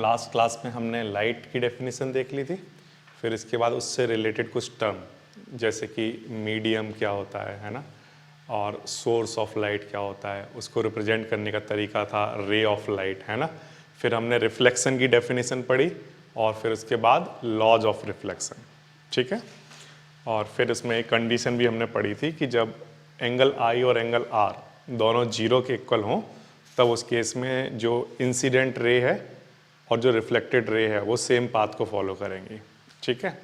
Last class में हमने light की डेफिनेशन देख ली थी, फिर इसके बाद उससे रिलेटेड कुछ टर्म जैसे कि मीडियम क्या होता है ना, और सोर्स ऑफ लाइट क्या होता है, उसको रिप्रेजेंट करने का तरीका था रे ऑफ लाइट, है ना। फिर हमने रिफ्लेक्शन की डेफिनेशन पढ़ी और फिर उसके बाद लॉज ऑफ रिफ्लेक्शन, ठीक है। और फिर इसमें एक कंडीशन भी हमने पढ़ी थी कि जब एंगल आई और एंगल आर दोनों जीरो के इक्वल हों तब उस केस में जो इंसिडेंट रे है और जो रिफ्लेक्टेड रे है वो सेम पाथ को फॉलो करेंगी, ठीक है।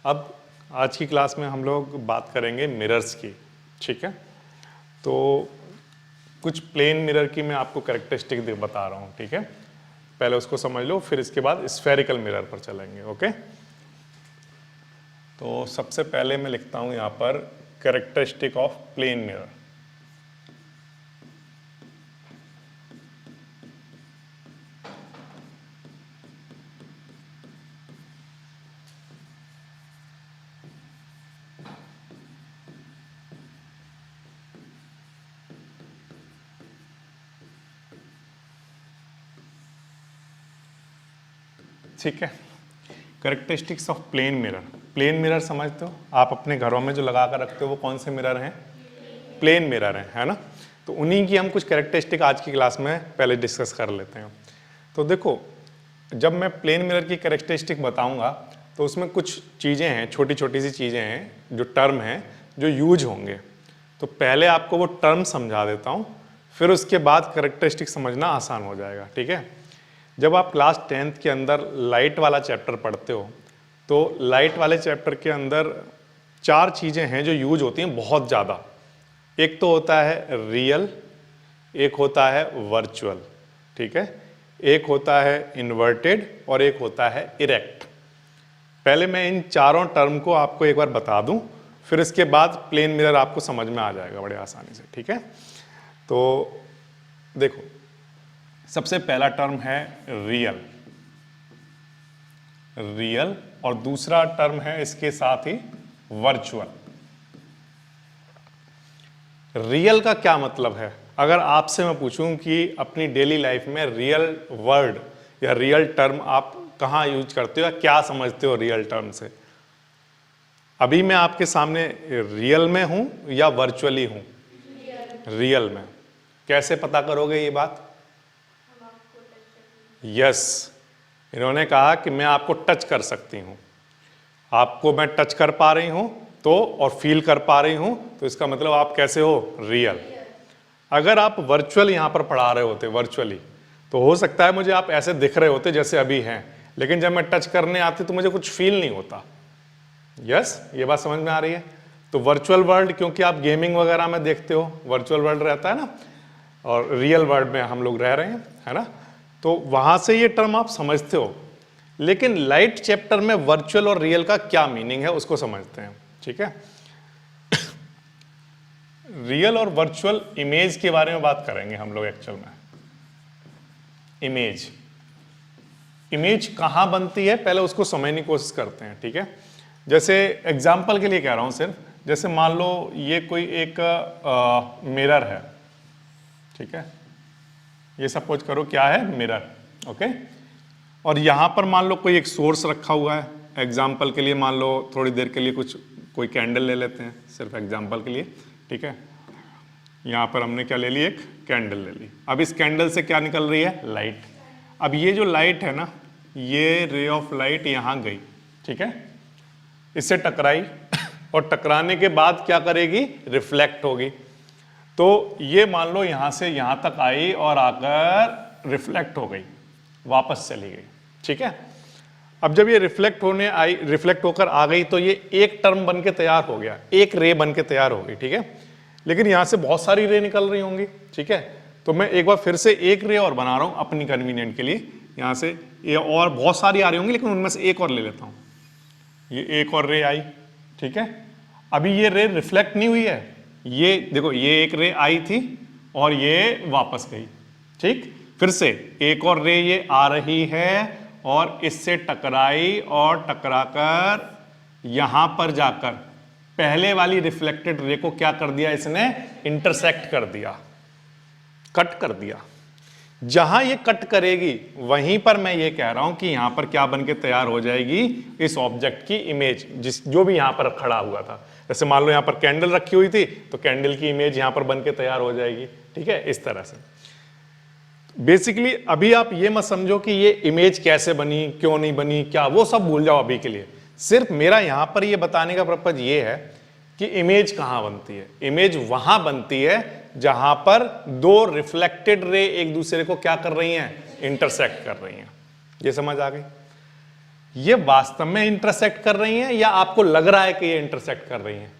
अब आज की क्लास में हम लोग बात करेंगे मिरर्स की, ठीक है। तो कुछ प्लेन मिरर की मैं आपको कैरेक्टरिस्टिक बता रहा हूँ, ठीक है। पहले उसको समझ लो, फिर इसके बाद स्फेरिकल मिरर पर चलेंगे, ओके। तो सबसे पहले मैं लिखता हूँ यहाँ पर कैरेक्टरिस्टिक ऑफ प्लेन मिरर। ठीक है, characteristics of plane mirror. Plane mirror समझते हो आप, अपने घरों में जो लगा कर रखते हो वो कौन से मिरर हैं? प्लेन मिरर हैं, है ना। तो उन्हीं की हम कुछ कैरेक्टरिस्टिक आज की क्लास में पहले डिस्कस कर लेते हैं। तो देखो, जब मैं प्लेन मिरर की कैरेक्टरिस्टिक बताऊंगा तो उसमें कुछ चीज़ें हैं, छोटी छोटी सी चीज़ें हैं, जो टर्म हैं जो यूज होंगे। तो पहले आपको वो टर्म समझा देता हूँ, फिर उसके बाद कैरेक्टरिस्टिक समझना आसान हो जाएगा, ठीक है। जब आप क्लास 10th के अंदर लाइट वाला चैप्टर पढ़ते हो तो लाइट वाले चैप्टर के अंदर 4 चीज़ें हैं जो यूज होती हैं बहुत ज़्यादा। एक तो होता है रियल, एक होता है वर्चुअल, ठीक है, एक होता है इन्वर्टेड और एक होता है इरेक्ट। पहले मैं इन चारों टर्म को आपको एक बार बता दूं, फिर इसके बाद प्लेन मिरर आपको समझ में आ जाएगा बड़े आसानी से, ठीक है। तो देखो, सबसे पहला टर्म है रियल, रियल, और दूसरा टर्म है इसके साथ ही वर्चुअल। रियल का क्या मतलब है? अगर आपसे मैं पूछूं कि अपनी डेली लाइफ में रियल वर्ड या रियल टर्म आप कहां यूज करते हो या क्या समझते हो रियल टर्म से? अभी मैं आपके सामने रियल में हूं या वर्चुअली हूं? रियल में। कैसे पता करोगे ये बात? यस, इन्होंने कहा कि मैं आपको टच कर सकती हूं, आपको मैं टच कर पा रही हूं तो, और फील कर पा रही हूं, तो इसका मतलब आप कैसे हो? रियल। अगर आप वर्चुअल यहां पर पढ़ा रहे होते वर्चुअली, तो हो सकता है मुझे आप ऐसे दिख रहे होते जैसे अभी हैं, लेकिन जब मैं टच करने आती तो मुझे कुछ फील नहीं होता। यस, ये बात समझ में आ रही है। तो वर्चुअल वर्ल्ड, क्योंकि आप गेमिंग वगैरह में देखते हो वर्चुअल वर्ल्ड रहता है ना, और रियल वर्ल्ड में हम लोग रह रहे हैं, है ना। तो वहां से ये टर्म आप समझते हो, लेकिन लाइट चैप्टर में वर्चुअल और रियल का क्या मीनिंग है उसको समझते हैं, ठीक है। रियल और वर्चुअल इमेज के बारे में बात करेंगे हम लोग एक्चुअल में। इमेज, इमेज कहां बनती है पहले उसको समझने की कोशिश करते हैं, ठीक है। जैसे एग्जाम्पल के लिए कह रहा हूं सिर्फ, जैसे मान लो ये कोई एक मिरर है, ठीक है, ये सपोज करो क्या है? Mirror, okay. और यहां पर मान लो कोई एक सोर्स रखा हुआ है, एग्जाम्पल के लिए मान लो थोड़ी देर के लिए कोई कैंडल ले लेते हैं सिर्फ एग्जाम्पल के लिए, ठीक है। यहां पर हमने क्या ले ली? एक कैंडल ले ली। अब इस कैंडल से क्या निकल रही है? लाइट। अब ये जो लाइट है ना, ये रे ऑफ लाइट यहां गई, ठीक है, इससे टकराई और टकराने के बाद क्या करेगी? रिफ्लेक्ट होगी। तो ये मान लो यहां से यहां तक आई और आकर रिफ्लेक्ट हो गई, वापस चली गई, ठीक है। अब जब ये रिफ्लेक्ट होने आई, रिफ्लेक्ट होकर आ गई, तो ये एक टर्म बन के तैयार हो गया, एक रे बन के तैयार हो गई, ठीक है। लेकिन यहां से बहुत सारी रे निकल रही होंगी, ठीक है। तो मैं एक बार फिर से एक रे और बना रहा हूं अपनी कन्वीनियंट के लिए। यहां से ये और बहुत सारी आ रही होंगी, लेकिन उनमें से एक और ले लेता हूं। ये एक और रे आई, ठीक है। अभी ये रे रिफ्लेक्ट नहीं हुई है, ये देखो, ये एक रे आई थी और ये वापस गई, ठीक। फिर से एक और रे ये आ रही है और इससे टकराई और टकराकर यहां पर जाकर पहले वाली रिफ्लेक्टेड रे को क्या कर दिया? इसने इंटरसेक्ट कर दिया, कट कर दिया। जहां ये कट करेगी वहीं पर मैं ये कह रहा हूं कि यहां पर क्या बन के तैयार हो जाएगी, इस ऑब्जेक्ट की इमेज, जो भी यहां पर खड़ा हुआ था। जैसे मान लो यहां पर कैंडल रखी हुई थी तो कैंडल की इमेज यहां पर बन के तैयार हो जाएगी। ठीक है, इस तरह से बेसिकली अभी आप ये मत समझो कि ये इमेज कैसे बनी, क्यों नहीं बनी, क्या, वो सब भूल जाओ अभी के लिए। सिर्फ मेरा यहां पर ये बताने का पर्पज ये है कि इमेज कहां बनती है। इमेज वहां बनती है जहां पर दो रिफ्लेक्टेड रे एक दूसरे को क्या कर रही हैं, इंटरसेक्ट कर रही हैं। ये समझ आ गई? ये वास्तव में इंटरसेक्ट कर रही हैं या आपको लग रहा है कि ये इंटरसेक्ट कर रही हैं?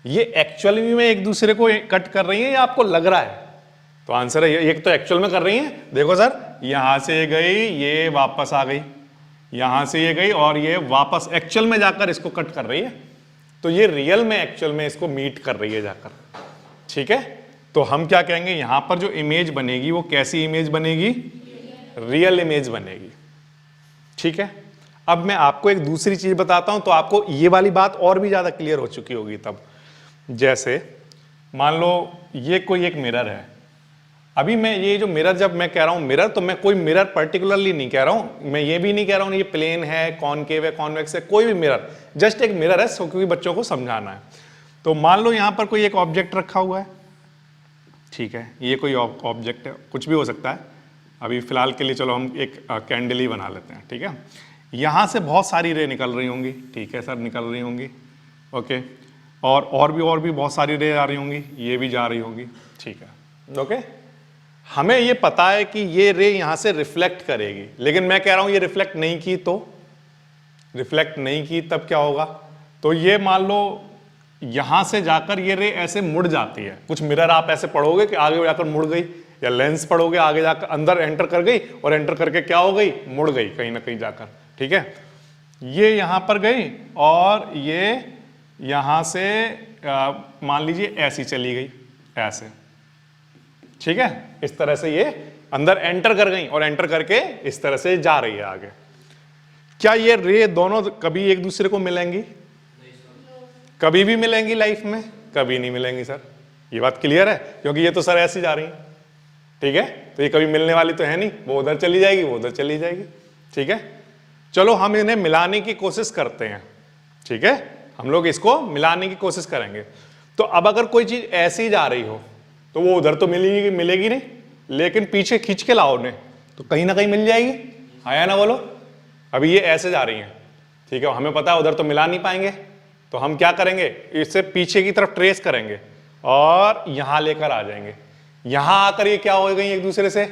ये एक्चुअली में एक दूसरे को कट कर रही हैं या आपको लग रहा है? तो आंसर है एक तो एक्चुअल में कर रही हैं। देखो सर, यहां से गई, ये वापस आ गई, यहां से ये गई और ये वापस एक्चुअल में जाकर इसको कट कर रही है। तो ये रियल में एक्चुअल में इसको मीट कर रही है जाकर। ठीक है, तो हम क्या कहेंगे, यहां पर जो इमेज बनेगी वो कैसी इमेज बनेगी, रियल इमेज बनेगी। ठीक है, अब मैं आपको एक दूसरी चीज बताता हूं तो आपको ये वाली बात और भी ज्यादा क्लियर हो चुकी होगी तब। जैसे मान लो ये कोई एक मिरर है। अभी मैं ये जो मिरर, जब मैं कह रहा हूं मिरर, तो मैं कोई मिरर पर्टिकुलरली नहीं कह रहा हूं। मैं ये भी नहीं कह रहा हूं ये प्लेन है, कॉनकेव है, कॉन्वेक्स है, कोई भी मिरर, जस्ट एक मिरर है, क्योंकि बच्चों को समझाना है। तो मान लो यहां पर कोई एक ऑब्जेक्ट रखा हुआ है। ठीक है, ये कोई ऑब्जेक्ट है, कुछ भी हो सकता है। अभी फिलहाल के लिए चलो हम एक कैंडल ही बना लेते हैं। ठीक है, यहां से बहुत सारी रे निकल रही होंगी। ठीक है सर, निकल रही होंगी। ओके, और भी बहुत सारी रे आ रही होंगी, ये भी जा रही होंगी। ठीक है, ओके, हमें ये पता है कि ये रे यहां से रिफ्लेक्ट करेगी, लेकिन मैं कह रहा हूं ये रिफ्लेक्ट नहीं की, तो रिफ्लेक्ट नहीं की तब क्या होगा, तो ये मान लो यहां से जाकर ये रे ऐसे मुड़ जाती है। कुछ मिरर आप ऐसे पढ़ोगे कि आगे जाकर मुड़ गई, या लेंस पढ़ोगे आगे जाकर अंदर एंटर कर गई और एंटर करके क्या हो गई, मुड़ गई कहीं ना कहीं जाकर। ठीक है, ये यहां पर गई और ये यहां से मान लीजिए ऐसी चली गई, ऐसे। ठीक है, इस तरह से ये अंदर एंटर कर गई और एंटर करके इस तरह से जा रही है आगे। क्या ये रे दोनों कभी एक दूसरे को मिलेंगी? कभी भी मिलेंगी लाइफ में? कभी नहीं मिलेंगी सर। ये बात क्लियर है, क्योंकि ये तो सर ऐसी जा रही है। ठीक है, तो ये कभी मिलने वाली तो है नहीं, वो उधर चली जाएगी, वो उधर चली जाएगी। ठीक है, चलो हम इन्हें मिलाने की कोशिश करते हैं। ठीक है, हम लोग इसको मिलाने की कोशिश करेंगे। तो अब अगर कोई चीज ऐसी जा रही हो तो वो उधर तो मिलेगी नहीं, लेकिन पीछे खींच के लाओ उन्हें तो कहीं ना कहीं मिल जाएगी। आया ना, बोलो। अभी ये ऐसे जा रही हैं, ठीक है, हमें पता है उधर तो मिला नहीं पाएंगे, तो हम क्या करेंगे, इससे पीछे की तरफ ट्रेस करेंगे और यहां लेकर आ जाएंगे। यहां आकर ये क्या हो गई, एक दूसरे से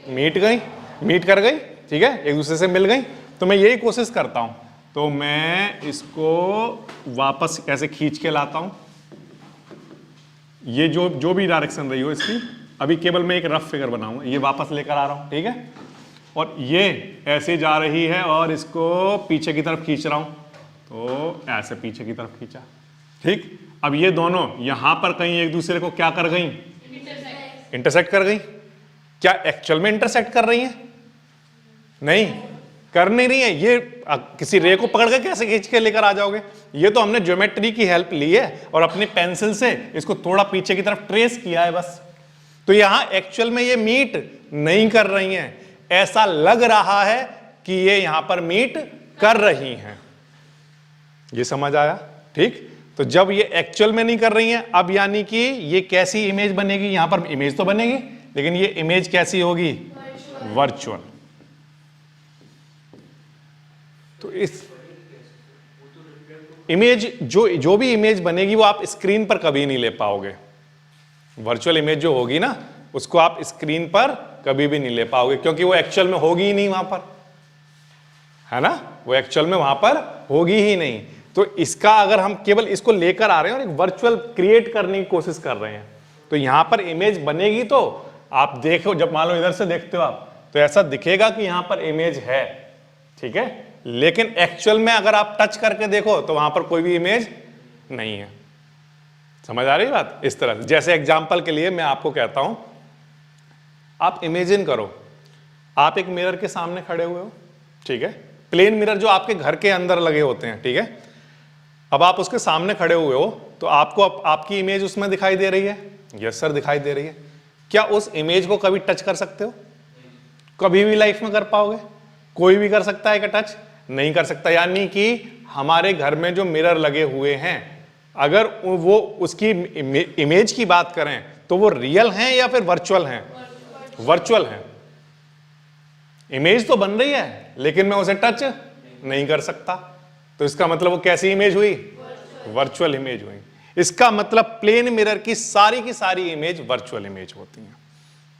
मीट कर गई। ठीक है, एक दूसरे से मिल गई। तो मैं यही कोशिश करता हूं, तो मैं इसको वापस ऐसे खींच के लाता हूं, ये जो भी डायरेक्शन रही हो इसकी। अभी केवल मैं एक रफ फिगर बनाऊंगा, ये वापस लेकर आ रहा हूं। ठीक है, और ये ऐसे जा रही है और इसको पीछे की तरफ खींच रहा हूं, तो ऐसे पीछे की तरफ खींचा। ठीक, अब ये दोनों यहां पर कहीं एक दूसरे को क्या कर गई, इंटरसेक्ट कर गई। क्या एक्चुअल में इंटरसेक्ट कर रही हैं? नहीं कर नहीं रही है। ये किसी रे को पकड़ के कैसे खींच के लेकर आ जाओगे? ये तो हमने ज्योमेट्री की हेल्प ली है और अपनी पेंसिल से इसको थोड़ा पीछे की तरफ ट्रेस किया है बस। तो यहां एक्चुअल में ये मीट नहीं कर रही हैं, ऐसा लग रहा है कि ये यहां पर मीट कर रही हैं। ये समझ आया? ठीक, तो जब ये एक्चुअल में नहीं कर रही हैं, अब यानी कि ये कैसी इमेज बनेगी, यहां पर इमेज तो बनेगी, लेकिन ये इमेज कैसी होगी, वर्चुअल। तो इस इमेज जो भी इमेज बनेगी वो आप स्क्रीन पर कभी नहीं ले पाओगे। वर्चुअल इमेज जो होगी ना, उसको आप स्क्रीन पर कभी भी नहीं ले पाओगे, क्योंकि वो एक्चुअल में होगी ही नहीं वहां पर, है ना, वो एक्चुअल में वहां पर होगी ही नहीं। तो इसका अगर हम केवल इसको लेकर आ रहे हैं और एक वर्चुअल क्रिएट करने की कोशिश कर रहे हैं, तो यहां पर इमेज बनेगी। तो आप देखो, जब मान लो इधर से देखते हो आप, तो ऐसा दिखेगा कि यहां पर इमेज है। ठीक है, लेकिन एक्चुअल में अगर आप टच करके देखो तो वहां पर कोई भी इमेज नहीं है। समझ आ रही बात? इस तरह से, जैसे एग्जांपल के लिए मैं आपको कहता हूं, आप इमेजिन करो आप एक मिरर के सामने खड़े हुए हो। ठीक है, प्लेन मिरर जो आपके घर के अंदर लगे होते हैं। ठीक है, अब आप उसके सामने खड़े हुए हो तो आपको आपकी इमेज उसमें दिखाई दे रही है। यस सर, दिखाई दे रही है। क्या उस इमेज को कभी टच कर सकते हो? कभी भी लाइफ में कर पाओगे? कोई भी कर सकता है क्या टच? नहीं कर सकता। यानी कि हमारे घर में जो मिरर लगे हुए हैं, अगर वो उसकी इमेज की बात करें तो वो रियल हैं या फिर वर्चुअल हैं? वर्चुअल हैं। इमेज तो बन रही है लेकिन मैं उसे टच नहीं कर सकता, तो इसका मतलब वो कैसी इमेज हुई? वर्चुअल इमेज हुई। इसका मतलब प्लेन मिरर की सारी इमेज वर्चुअल इमेज होती हैं।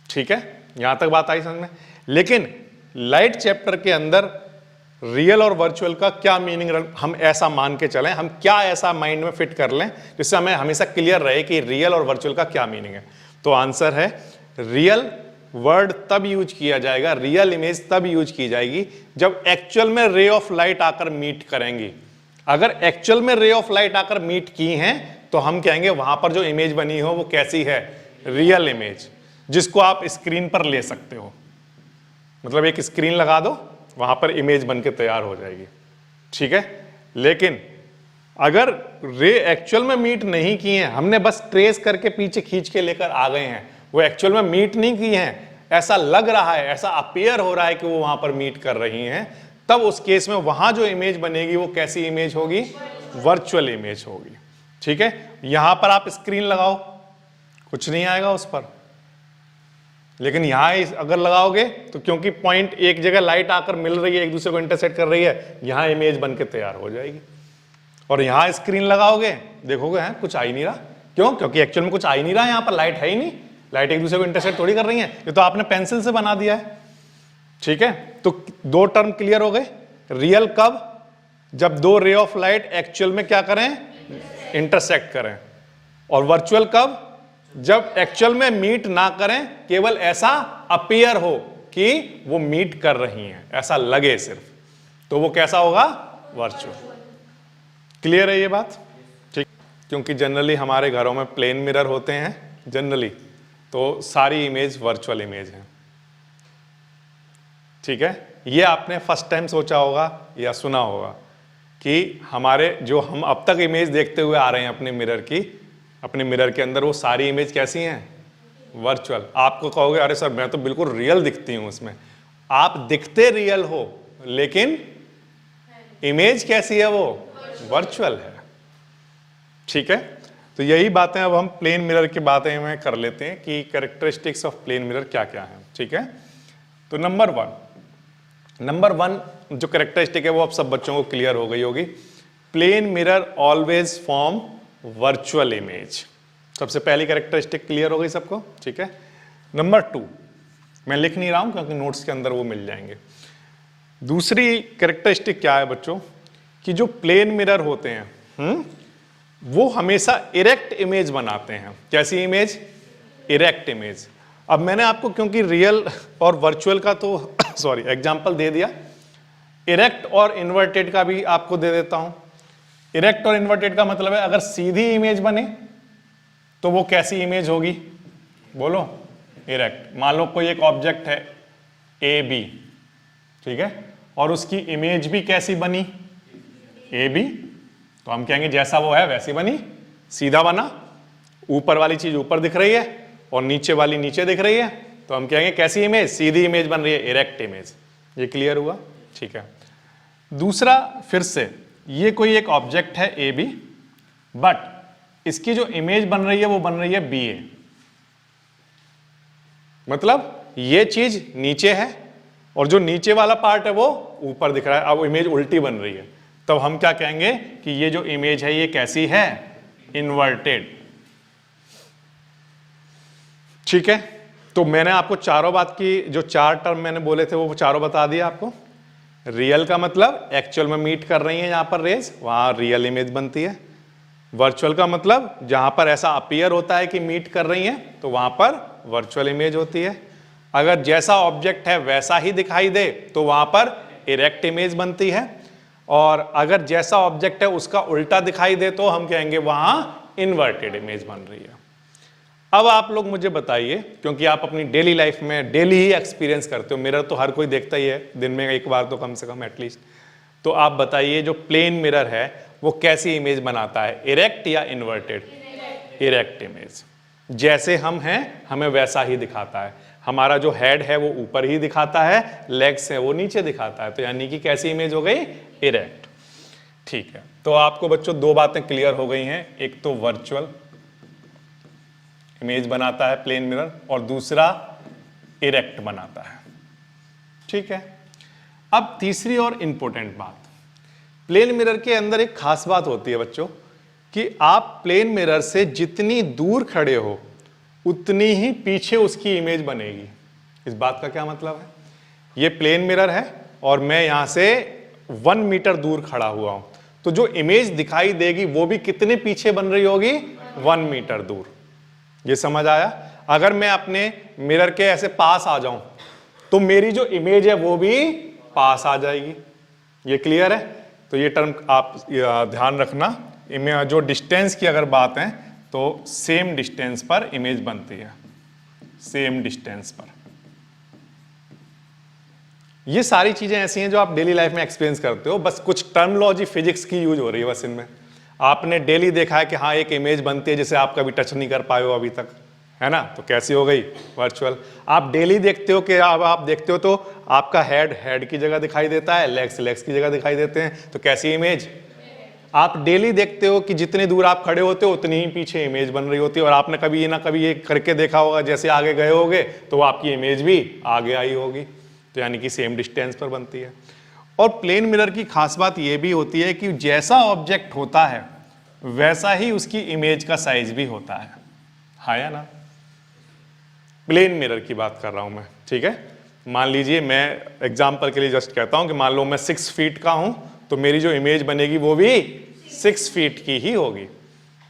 ठीक है, यहां तक बात आई समझ में? लेकिन लाइट चैप्टर के अंदर रियल और वर्चुअल का क्या मीनिंग, हम ऐसा मान के चलें, हम क्या ऐसा माइंड में फिट कर लें जिससे हमें हमेशा क्लियर रहे कि रियल और वर्चुअल का क्या मीनिंग है। तो आंसर है रियल वर्ड तब यूज किया जाएगा, रियल इमेज तब यूज की जाएगी जब एक्चुअल में रे ऑफ लाइट आकर मीट करेंगी। अगर एक्चुअल में रे ऑफ लाइट आकर मीट की हैं तो हम कहेंगे वहां पर जो इमेज बनी हो वो कैसी है? रियल इमेज, जिसको आप स्क्रीन पर ले सकते हो। मतलब एक स्क्रीन लगा दो, वहां पर इमेज बन के तैयार हो जाएगी। ठीक है, लेकिन अगर रे एक्चुअल में मीट नहीं किए हैं, हमने बस ट्रेस करके पीछे खींच के लेकर आ गए हैं, वो एक्चुअल में मीट नहीं किए हैं, ऐसा लग रहा है, ऐसा अपीयर हो रहा है कि वो वहां पर मीट कर रही हैं, तब उस केस में वहां जो इमेज बनेगी वो कैसी इमेज होगी? वर्चुअल इमेज होगी। ठीक है, यहां पर आप स्क्रीन लगाओ, कुछ नहीं आएगा उस पर, लेकिन यहां अगर लगाओगे तो क्योंकि पॉइंट एक जगह लाइट आकर मिल रही है, एक दूसरे को इंटरसेक्ट कर रही है, यहां इमेज बन के तैयार हो जाएगी। और यहां स्क्रीन लगाओगे, देखोगे हैं कुछ आ ही नहीं रहा। क्यों? क्योंकि एक्चुअल में कुछ आ ही नहीं रहा, यहां पर लाइट है ही नहीं, लाइट एक दूसरे को इंटरसेक्ट थोड़ी कर रही है, ये तो आपने पेंसिल से बना दिया है। ठीक है, तो दो टर्म क्लियर हो गए। रियल कब? जब दो रे ऑफ लाइट एक्चुअल में क्या करें? इंटरसेक्ट करें। और वर्चुअल कब? जब एक्चुअल में मीट ना करें, केवल ऐसा अपीयर हो कि वो मीट कर रही हैं, ऐसा लगे सिर्फ, तो वो कैसा होगा? वर्चुअल। क्लियर है ये बात? ठीक, क्योंकि जनरली हमारे घरों में प्लेन मिरर होते हैं जनरली, तो सारी इमेज वर्चुअल इमेज है। ठीक है, ये आपने फर्स्ट टाइम सोचा होगा या सुना होगा कि हमारे जो हम अब तक इमेज देखते हुए आ रहे हैं अपने मिरर की, अपने मिरर के अंदर वो सारी इमेज कैसी हैं? वर्चुअल। आपको कहोगे अरे सर मैं तो बिल्कुल रियल दिखती हूं उसमें। आप दिखते रियल हो लेकिन इमेज कैसी है? वो वर्चुअल है। ठीक है, तो यही बातें अब हम प्लेन मिरर की बातें में कर लेते हैं कि कैरेक्टरिस्टिक्स ऑफ प्लेन मिरर क्या क्या है। ठीक है, तो नंबर वन जो कैरेक्टरिस्टिक है वो अब सब बच्चों को क्लियर हो गई होगी। Plane mirror always form virtual image, सबसे पहली कैरेक्टरिस्टिक क्लियर हो गई सबको। ठीक है, नंबर 2 मैं लिख नहीं रहा हूं क्योंकि नोट्स के अंदर वो मिल जाएंगे। दूसरी कैरेक्टरिस्टिक क्या है बच्चों कि जो प्लेन मिरर होते हैं वो हमेशा इरेक्ट इमेज बनाते हैं। कैसी इमेज? Erect image. अब मैंने आपको क्योंकि रियल और वर्चुअल का तो सॉरी एग्जांपल दे दिया, इरेक्ट और इन्वर्टेड का भी आपको दे देता हूं। इरेक्ट और इन्वर्टेड का मतलब है अगर सीधी इमेज बने तो वो कैसी इमेज होगी? बोलो, इरेक्ट। मान लो कोई एक ऑब्जेक्ट है ए बी, ठीक है, और उसकी इमेज भी कैसी बनी? ए बी, तो हम कहेंगे जैसा वो है वैसी बनी, सीधा बना, ऊपर वाली चीज ऊपर दिख रही है और नीचे वाली नीचे दिख रही है, तो हम कहेंगे कैसी इमेज? सीधी इमेज बन रही है, इरेक्ट इमेज। ये क्लियर हुआ? ठीक है। दूसरा, फिर से ये कोई एक ऑब्जेक्ट है ए बी, बट इसकी जो इमेज बन रही है वो बन रही है बी ए। मतलब ये चीज नीचे है और जो नीचे वाला पार्ट है वो ऊपर दिख रहा है, अब इमेज उल्टी बन रही है, तब हम क्या कहेंगे कि ये जो इमेज है ये कैसी है? इन्वर्टेड। ठीक है, तो मैंने आपको चारों बात की जो 4 टर्म मैंने बोले थे वो चारों बता दिया आपको। रियल का मतलब एक्चुअल में मीट कर रही है यहां पर रेज, वहां रियल इमेज बनती है। वर्चुअल का मतलब जहां पर ऐसा अपीयर होता है कि मीट कर रही है तो वहां पर वर्चुअल इमेज होती है। अगर जैसा ऑब्जेक्ट है वैसा ही दिखाई दे तो वहां पर इरेक्ट इमेज बनती है, और अगर जैसा ऑब्जेक्ट है उसका उल्टा दिखाई दे तो हम कहेंगे वहां इन्वर्टेड इमेज बन रही है। अब आप लोग मुझे बताइए, क्योंकि आप अपनी डेली लाइफ में डेली ही एक्सपीरियंस करते हो, मिरर तो हर कोई देखता ही है दिन में एक बार तो कम से कम एटलीस्ट, तो आप बताइए जो प्लेन मिरर है वो कैसी इमेज बनाता है? इरेक्ट या इन्वर्टेड? Erect image. जैसे हम हैं हमें वैसा ही दिखाता है। हमारा जो हेड है वो ऊपर ही दिखाता है, लेग्स है वो नीचे दिखाता है, तो यानी कि कैसी इमेज हो गई? इरेक्ट। ठीक है, तो आपको बच्चों दो बातें क्लियर हो गई हैं, एक तो वर्चुअल इमेज बनाता है प्लेन मिरर और दूसरा इरेक्ट बनाता है। ठीक है, अब तीसरी और इंपॉर्टेंट बात, प्लेन मिरर के अंदर एक खास बात होती है बच्चों कि आप प्लेन मिरर से जितनी दूर खड़े हो उतनी ही पीछे उसकी इमेज बनेगी। इस बात का क्या मतलब है? ये प्लेन मिरर है और मैं यहां से 1 मीटर दूर खड़ा हुआ हूं, तो जो इमेज दिखाई देगी वो भी कितने पीछे बन रही होगी? 1 मीटर दूर। ये समझ आया? अगर मैं अपने मिरर के ऐसे पास आ जाऊं तो मेरी जो इमेज है वो भी पास आ जाएगी। ये क्लियर है? तो ये टर्म आप ध्यान रखना। जो डिस्टेंस की अगर बात है तो सेम डिस्टेंस पर इमेज बनती है, सेम डिस्टेंस पर। ये सारी चीजें ऐसी हैं जो आप डेली लाइफ में एक्सपीरियंस करते हो, बस कुछ टर्मिनोलॉजी फिजिक्स की यूज हो रही है बस इनमें। आपने डेली देखा है कि हाँ एक इमेज बनती है जिसे आप कभी टच नहीं कर पाए हो अभी तक, है ना? तो कैसी हो गई? वर्चुअल। आप डेली देखते हो कि आप देखते हो तो आपका हेड की जगह दिखाई देता है, लेग्स की जगह दिखाई देते हैं, तो कैसी इमेज? आप डेली देखते हो कि जितनी दूर आप खड़े होते हो उतनी ही पीछे इमेज बन रही होती है, और आपने कभी ना कभी ये करके देखा होगा, जैसे आगे गए होगे तो आपकी इमेज भी आगे आई होगी, तो यानी कि सेम डिस्टेंस पर बनती है। और प्लेन मिरर की खास बात यह भी होती है कि जैसा ऑब्जेक्ट होता है वैसा ही उसकी इमेज का साइज भी होता है, हाँ या ना? प्लेन मिरर की बात कर रहा हूं मैं, ठीक है? मान लीजिए, मैं एग्जांपल के लिए जस्ट कहता हूं कि मान लो मैं 6 फीट का हूं, तो मेरी जो इमेज बनेगी वो भी 6 फीट की ही होगी।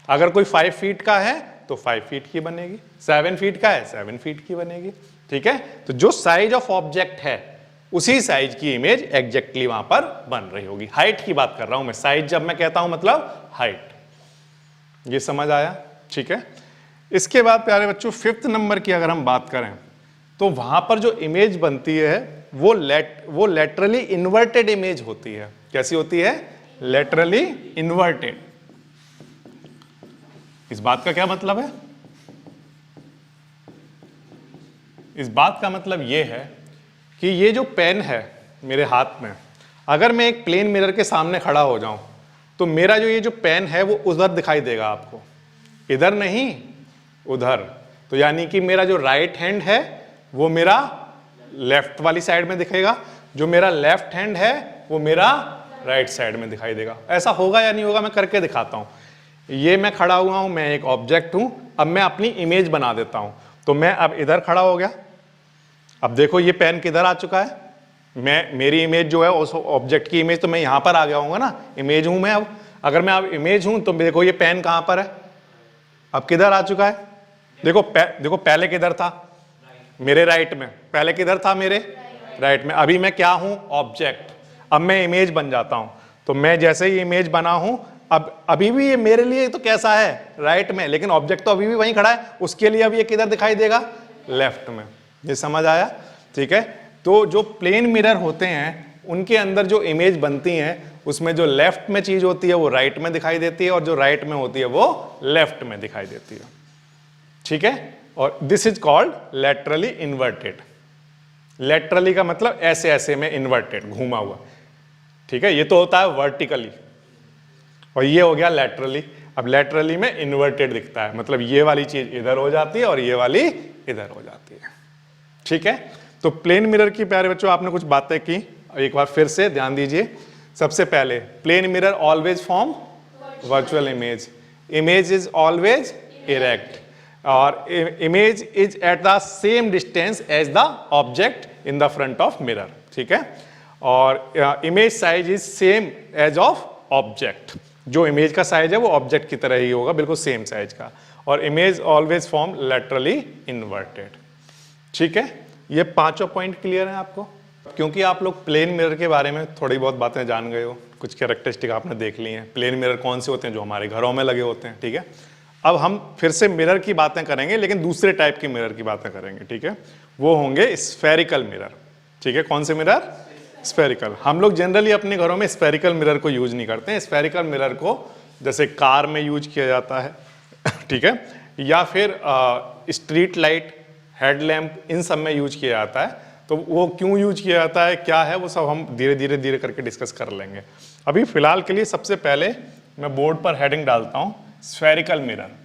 अगर कोई 5 फीट का है तो 5 फीट की बनेगी, 7 फीट का है 7 फीट की बनेगी, ठीक है? तो जो साइज ऑफ ऑब्जेक्ट है उसी साइज की इमेज एग्जैक्टली वहां पर बन रही होगी। हाइट की बात कर रहा हूं मैं, साइज जब मैं कहता हूं मतलब हाइट। ये समझ आया? ठीक है। इसके बाद प्यारे बच्चों 5th नंबर की अगर हम बात करें तो वहां पर जो इमेज बनती है वो लेटरली इन्वर्टेड इमेज होती है। कैसी होती है? Laterally inverted. इस बात का क्या मतलब है? इस बात का मतलब यह है कि ये जो पेन है मेरे हाथ में, अगर मैं एक प्लेन मिरर के सामने खड़ा हो जाऊं तो मेरा जो ये जो पेन है वो उधर दिखाई देगा आपको, इधर नहीं उधर। तो यानी कि मेरा जो राइट हैंड है वो मेरा लेफ्ट वाली साइड में दिखेगा, जो मेरा लेफ्ट हैंड है वो मेरा राइट साइड में दिखाई देगा। ऐसा होगा या नहीं होगा? मैं करके दिखाता हूं। ये मैं खड़ा हुआ हूं, मैं एक ऑब्जेक्ट हूं, अब मैं अपनी इमेज बना देता हूं। तो मैं अब इधर खड़ा हो गया, अब देखो ये पेन किधर आ चुका है, मेरी इमेज जो है उस ऑब्जेक्ट की इमेज तो मैं यहां पर आ गया हूंगा ना, इमेज हूं मैं। अब अगर मैं अब इमेज हूं तो देखो ये पेन कहां पर है, अब किधर आ चुका है? देखो देखो पहले किधर था? मेरे राइट में। पहले किधर था? मेरे राइट में। अभी मैं क्या हूं? ऑब्जेक्ट। अब मैं इमेज बन जाता हूं, तो मैं जैसे ही इमेज बना हूं, अब अभी भी ये मेरे लिए तो कैसा है? राइट में, लेकिन ऑब्जेक्ट तो अभी भी वहीं खड़ा है, उसके लिए अब ये किधर दिखाई देगा? लेफ्ट में। ये समझ आया? ठीक है। तो जो प्लेन मिरर होते हैं उनके अंदर जो इमेज बनती हैं उसमें जो लेफ्ट में चीज होती है वो राइट में दिखाई देती है, और जो राइट में होती है वो लेफ्ट में दिखाई देती है, ठीक है? और this is called laterally inverted. Laterally का मतलब ऐसे ऐसे में, इन्वर्टेड घूमा हुआ, ठीक है? ये तो होता है वर्टिकली, और ये हो गया लेटरली। अब लेटरली में इन्वर्टेड दिखता है, मतलब ये वाली चीज इधर हो जाती है और ये वाली इधर हो जाती है, ठीक है? तो प्लेन मिरर की प्यारे बच्चों आपने कुछ बातें की, एक बार फिर से ध्यान दीजिए। सबसे पहले plane mirror always form virtual image, image is always erect, और image is at the same distance as the object in the front of mirror, ठीक है? और image size is same as of object, जो image का size है वो object की तरह ही होगा, बिल्कुल सेम साइज का। और image always form laterally inverted, ठीक है? ये पांचों पॉइंट क्लियर हैं आपको? क्योंकि आप लोग प्लेन मिरर के बारे में थोड़ी बहुत बातें जान गए हो, कुछ कैरेक्टरिस्टिक आपने देख ली हैं। प्लेन मिरर कौन से होते हैं? जो हमारे घरों में लगे होते हैं, ठीक है? अब हम फिर से मिरर की बातें करेंगे, लेकिन दूसरे टाइप के मिरर की बातें करेंगे, ठीक है? वो होंगे स्फेरिकल मिरर, ठीक है? कौन से मिरर? स्फेरिकल। हम लोग जनरली अपने घरों में स्फेरिकल मिरर को यूज नहीं करते हैं। स्फेरिकल मिरर को जैसे कार में यूज किया जाता है, ठीक है? या फिर स्ट्रीट लाइट, हेडलैम्प, इन सब में यूज किया जाता है। तो वो क्यों यूज किया जाता है, क्या है, वो सब हम धीरे धीरे करके डिस्कस कर लेंगे। अभी फिलहाल के लिए सबसे पहले मैं बोर्ड पर हेडिंग डालता हूं, स्फेरिकल मिरर।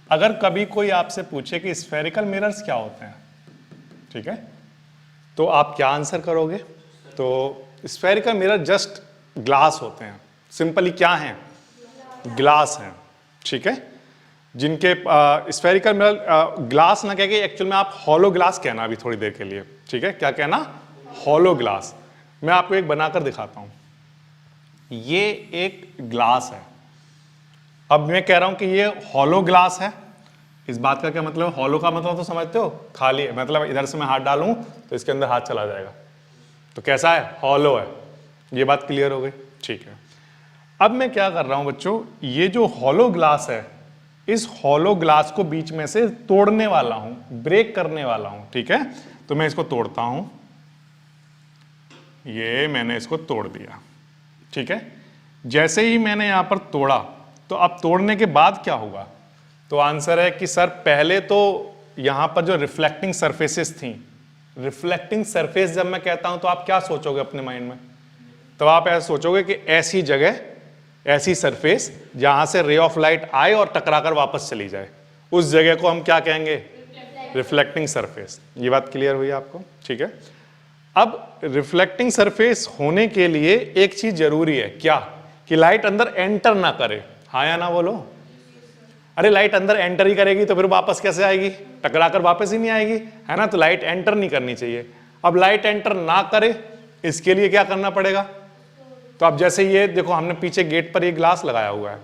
अगर कभी कोई आपसे पूछे कि स्फेरिकल मिरर्स क्या होते हैं, ठीक है, तो आप क्या आंसर करोगे? तो स्फेरिकल मिरर जस्ट ग्लास होते हैं। सिंपली क्या हैं? ग्लास हैं, ठीक है। जिनके स्फेरिकल मिरर ग्लास ना कह के एक्चुअल में आप हॉलो ग्लास कहना अभी थोड़ी देर के लिए, ठीक है। क्या कहना? Hollow glass. मैं आपको एक बनाकर दिखाता हूं। ये एक ग्लास है। अब मैं कह रहा हूं कि ये हॉलो ग्लास है। इस बात का क्या मतलब है? हॉलो का मतलब तो समझते हो, खाली है, मतलब इधर से मैं हाथ डालूं तो इसके अंदर हाथ चला जाएगा, तो कैसा है? हॉलो है। ये बात क्लियर हो गई, ठीक है। अब मैं क्या कर रहा हूं बच्चों, ये जो हॉलो ग्लास है, इस हॉलो ग्लास को बीच में से तोड़ने वाला हूं, ब्रेक करने वाला हूं, ठीक है। तो मैं इसको तोड़ता हूं, ये मैंने इसको तोड़ दिया, ठीक है। जैसे ही मैंने यहां पर तोड़ा, तो अब तोड़ने के बाद क्या होगा? तो आंसर है कि सर पहले तो यहां पर जो रिफ्लेक्टिंग सरफेसेस थी, रिफ्लेक्टिंग सरफेस जब मैं कहता हूं तो आप क्या सोचोगे अपने माइंड में? तो आप ऐसा सोचोगे कि ऐसी जगह, ऐसी सरफेस जहां से रे ऑफ लाइट आए और टकराकर वापस चली जाए, उस जगह को हम क्या कहेंगे? Reflecting surface. ये बात क्लियर हुई आपको, ठीक है। अब रिफ्लेक्टिंग सरफेस होने के लिए एक चीज जरूरी है, क्या? कि लाइट अंदर एंटर ना करे। हाँ या ना बोलो? अरे लाइट अंदर एंटर ही करेगी तो फिर वापस कैसे आएगी? टकराकर वापस ही नहीं आएगी, है ना। तो लाइट एंटर नहीं करनी चाहिए। अब लाइट एंटर ना करे, इसके लिए क्या करना पड़ेगा? तो अब जैसे ये देखो, हमने पीछे गेट पर ये ग्लास लगाया हुआ है,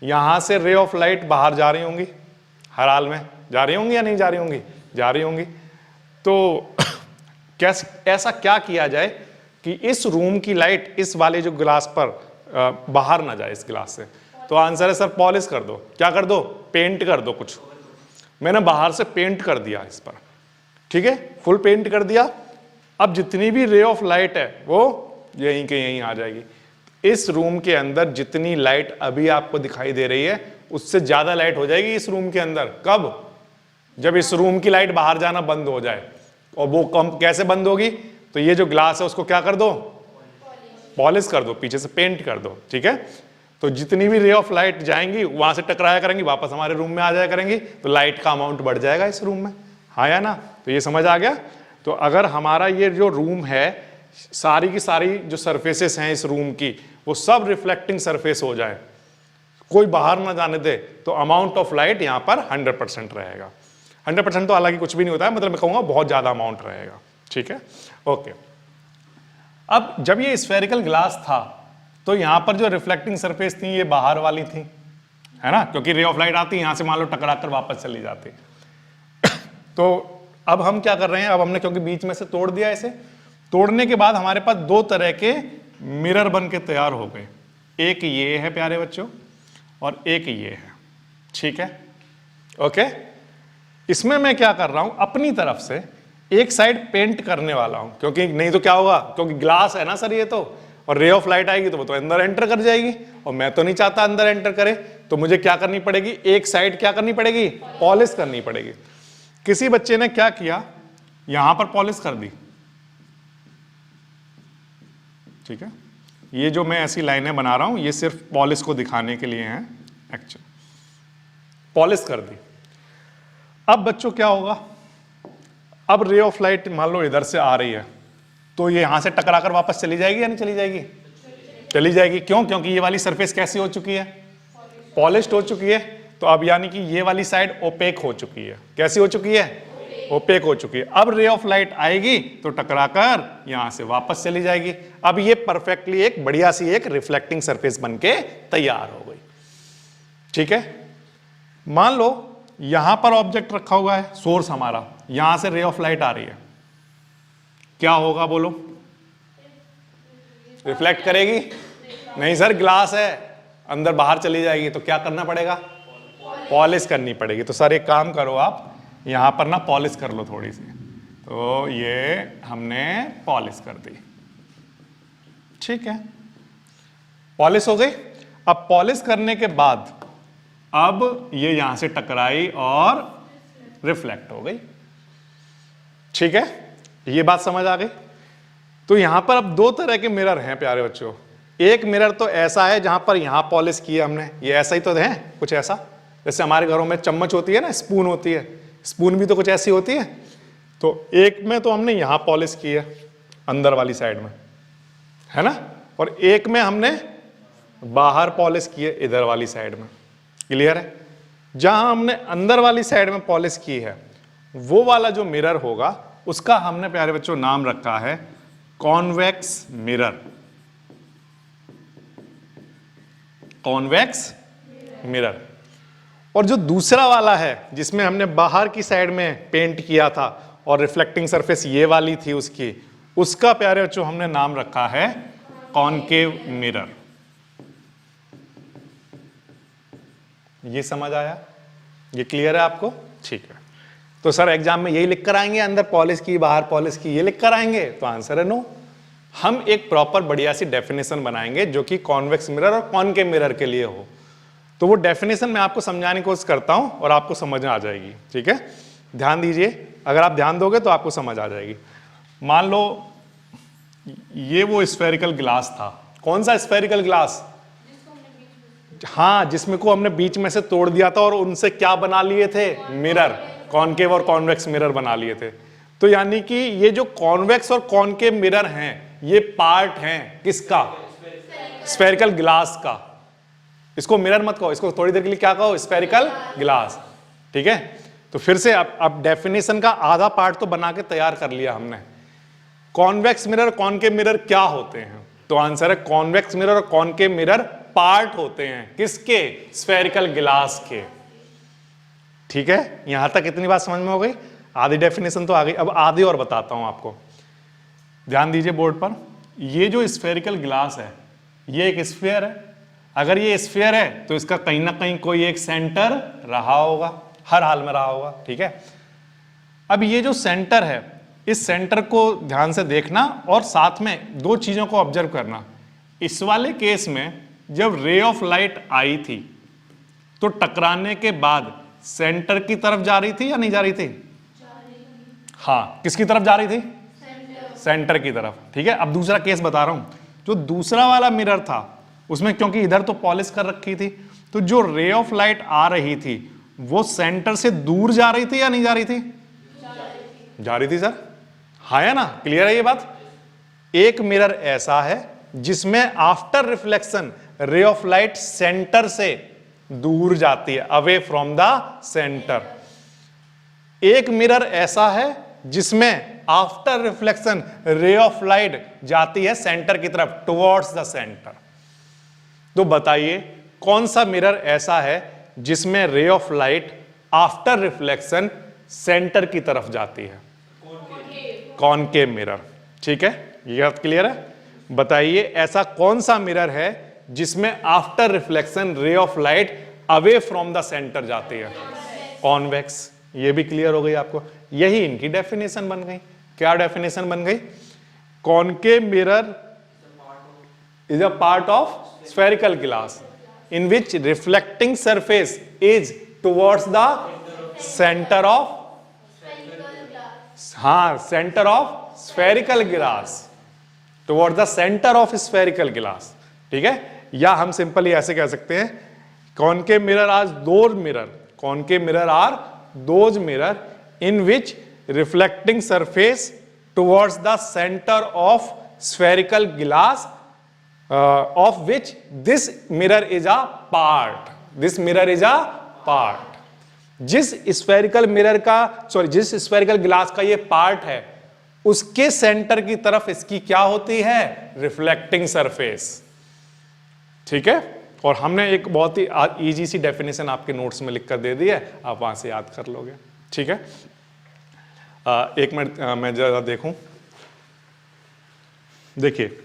यहां से रे ऑफ लाइट बाहर जा रही होंगी, हर हाल में जा रही होंगी या नहीं जा रही होंगी? जा रही होंगी। तो कैसे, ऐसा क्या किया जाए कि इस रूम की लाइट इस वाले जो ग्लास पर बाहर ना जाए, इस ग्लास से? तो आंसर है सर पॉलिश कर दो। क्या कर दो? पेंट कर दो कुछ। मैंने बाहर से पेंट कर दिया इस पर, ठीक है, फुल पेंट कर दिया। अब जितनी भी रे ऑफ लाइट है वो यहीं के यहीं आ जाएगी। इस रूम के अंदर जितनी लाइट अभी आपको दिखाई दे रही है, उससे ज्यादा लाइट हो जाएगी इस रूम के अंदर। कब? जब इस रूम की लाइट बाहर जाना बंद हो जाए। और वो कम कैसे बंद होगी? तो ये जो ग्लास है उसको क्या कर दो? पॉलिश कर दो, पीछे से पेंट कर दो, ठीक है। तो जितनी भी रे ऑफ लाइट जाएंगी वहां से टकराया करेंगी, वापस हमारे रूम में आ जाया करेंगी, तो लाइट का अमाउंट बढ़ जाएगा इस रूम में। हाँ या ना? तो ये समझ आ गया। तो अगर हमारा ये जो रूम है, सारी की सारी जो सरफेसेस हैं इस रूम की, वो सब रिफ्लेक्टिंग सरफेस हो जाए, कोई बाहर ना जाने दे, तो अमाउंट ऑफ लाइट यहां पर 100% रहेगा। 100% तो हालांकि कुछ भी नहीं होता है, मतलब मैं कहूंगा बहुत ज्यादा अमाउंट रहेगा, ठीक है, ओके। अब जब ये स्फेरिकल ग्लास था, तो यहां पर जो रिफ्लेक्टिंग सरफेस थी ये बाहर वाली थी, है ना, क्योंकि रे ऑफ लाइट आती यहां से मान लो टकराकर वापस चली जाती। तो अब हम क्या कर रहे हैं, अब हमने क्योंकि बीच में से तोड़ दिया, इसे तोड़ने के बाद हमारे पास दो तरह के मिरर बन के तैयार हो गए। एक ये है प्यारे बच्चों, और एक ये है, ठीक है, ओके। इसमें मैं क्या कर रहा हूं, अपनी तरफ से एक साइड पेंट करने वाला हूं, क्योंकि नहीं तो क्या होगा, क्योंकि ग्लास है ना सर ये तो, और रे ऑफ लाइट आएगी तो वो तो अंदर एंटर कर जाएगी, और मैं तो नहीं चाहता अंदर एंटर करे, तो मुझे क्या करनी पड़ेगी, एक साइड क्या करनी पड़ेगी, पॉलिश करनी पड़ेगी। किसी बच्चे ने क्या किया, यहां पर पॉलिश कर दी, ठीक है। ये जो मैं ऐसी लाइनें बना रहा हूं ये सिर्फ पॉलिश को दिखाने के लिए हैं, एक्चुअली पॉलिश कर दी। अब बच्चों क्या होगा, अब रे ऑफ लाइट मान लो इधर से आ रही है, तो ये यहां से टकराकर वापस चली जाएगी या नहीं चली जाएगी? चली जाएगी। क्यों? क्योंकि ये वाली सरफेस कैसी हो चुकी है, पॉलिश्ड हो चुकी है। तो अब यानी कि ये वाली साइड ओपेक हो चुकी है। कैसी हो चुकी है? ओपेक हो चुकी है। अब रे ऑफ लाइट आएगी तो टकराकर यहां से वापस चली जाएगी। अब ये परफेक्टली एक बढ़िया सी एक रिफ्लेक्टिंग सरफेस बनके तैयार हो गई, ठीक है। मान लो यहां पर ऑब्जेक्ट रखा हुआ है, सोर्स हमारा, यहां से रे ऑफ लाइट आ रही है, क्या होगा बोलो? रिफ्लेक्ट करेगी? नहीं सर, ग्लास है, अंदर बाहर चली जाएगी, तो क्या करना पड़ेगा, पॉलिश करनी पड़ेगी। तो सर एक काम करो, आप यहां पर ना पॉलिश कर लो थोड़ी सी, तो ये हमने पॉलिश कर दी, ठीक है, पॉलिश हो गई। अब पॉलिश करने के बाद अब ये यहां से टकराई और रिफ्लेक्ट हो गई, ठीक है, ये बात समझ आ गई। तो यहां पर अब दो तरह के मिरर हैं प्यारे बच्चों। एक मिरर तो ऐसा है जहां पर यहां पॉलिश किया हमने, ये ऐसा ही तो है कुछ ऐसा, जैसे हमारे घरों में चम्मच होती है ना, स्पून होती है, स्पून भी तो कुछ ऐसी होती है। तो एक में तो हमने यहां पॉलिश की है अंदर वाली साइड में, है ना, और एक में हमने बाहर पॉलिश की है इधर वाली साइड में। क्लियर है? जहां हमने अंदर वाली साइड में पॉलिश की है वो वाला जो मिरर होगा उसका हमने प्यारे बच्चों नाम रखा है कॉन्वेक्स मिरर। Convex mirror. और जो दूसरा वाला है जिसमें हमने बाहर की साइड में पेंट किया था और रिफ्लेक्टिंग सरफेस ये वाली थी उसकी, उसका प्यारे बच्चों हमने नाम रखा है कॉनकेव मिरर। ये समझ आया? ये क्लियर है आपको? ठीक है। तो सर एग्जाम में यही लिख कर आएंगे, अंदर पॉलिश की बाहर पॉलिश की, ये लिख कर आएंगे? तो आंसर है नो। हम एक प्रॉपर बढ़िया सी डेफिनेशन बनाएंगे जो कि कॉन्वेक्स मिरर और कॉनकेव मिरर के लिए हो। तो वो डेफिनेशन मैं आपको समझाने की कोशिश करता हूं और आपको समझ में आ जाएगी, ठीक है? ध्यान दीजिए, अगर आप ध्यान दोगे तो आपको समझ आ जाएगी। मान लो ये वो स्फेरिकल ग्लास था। कौन सा स्फेरिकल ग्लास? हाँ, जिसमें को हमने बीच में से तोड़ दिया था और उनसे क्या बना लिए थे? मिरर। कॉनकेव और कॉन्वेक्स मिरर बना लिए थे। तो यानी कि ये जो कॉन्वेक्स और कॉनकेव मिरर हैं ये पार्ट हैं किसका? स्फेरिकल ग्लास का। इसको मिरर मत कहो, इसको थोड़ी देर के लिए क्या कहो? स्फेरिकल ग्लास, ठीक है? तो फिर से अब डेफिनेशन का आधा पार्ट तो बना के तैयार कर लिया हमने। कॉन्वेक्स मिरर कॉनकेव मिरर क्या होते हैं? तो आंसर है कॉन्वेक्स मिरर और कॉनकेव मिरर पार्ट होते हैं किसके? स्फेरिकल ग्लास के, ठीक है? यहां तक इतनी बात समझ में हो गई? आधी डेफिनेशन तो आ गई। अब आधी और बताता हूं आपको, ध्यान दीजिए बोर्ड पर। ये जो स्फेरिकल ग्लास है ये एक स्फीयर है। अगर ये स्फीयर है तो इसका कहीं ना कहीं कोई एक सेंटर रहा होगा, हर हाल में रहा होगा, ठीक है? अब ये जो सेंटर है इस सेंटर को ध्यान से देखना और साथ में दो चीजों को ऑब्जर्व करना। इस वाले केस में जब रे ऑफ लाइट आई थी तो टकराने के बाद सेंटर की तरफ जा रही थी या नहीं जा रही थी? हाँ, किसकी तरफ जा रही थी? सेंटर की तरफ, ठीक है? अब दूसरा केस बता रहा हूं। जो दूसरा वाला मिरर था उसमें क्योंकि इधर तो पॉलिश कर रखी थी तो जो रे ऑफ लाइट आ रही थी वो सेंटर से दूर जा रही थी या नहीं जा रही थी? जा रही थी सर, हाँ है ना? क्लियर है ये बात? एक मिरर ऐसा है जिसमें आफ्टर रिफ्लेक्शन रे ऑफ लाइट सेंटर से दूर जाती है, अवे फ्रॉम द सेंटर। एक मिरर ऐसा है जिसमें आफ्टर रिफ्लेक्शन रे ऑफ लाइट जाती है सेंटर की तरफ, टुवर्ड्स द सेंटर। तो बताइए कौन सा मिरर ऐसा है जिसमें रे of light after reflection centre की तरफ जाती है? कॉनकेव मिरर, ठीक है? ये बात क्लियर है? बताइए ऐसा कौन सा मिरर है जिसमें आफ्टर रिफ्लेक्शन रे of light away from the centre जाती है? कॉन्वेक्स। ये भी क्लियर हो गई आपको? यही इनकी डेफिनेशन बन गई। क्या डेफिनेशन बन गई? Concave mirror is a part of spherical glass in which reflecting surface is towards the center of center of spherical glass, towards the center of spherical glass, ठीक है? या हम सिंपली ऐसे कह सकते हैं concave mirror are those mirror, concave mirror are those mirror in which reflecting surface towards the center of spherical glass of which this mirror is a part. This mirror is a part. जिस spherical mirror का जिस spherical glass का ये part है उसके centre की तरफ इसकी क्या होती है? रिफ्लेक्टिंग सरफेस, ठीक है? और हमने एक बहुत ही इजी सी डेफिनेशन आपके नोट्स में लिख कर दे दी है, आप वहां से याद कर लोगे, ठीक है? एक मिनट मैं जरा देखूं, देखिए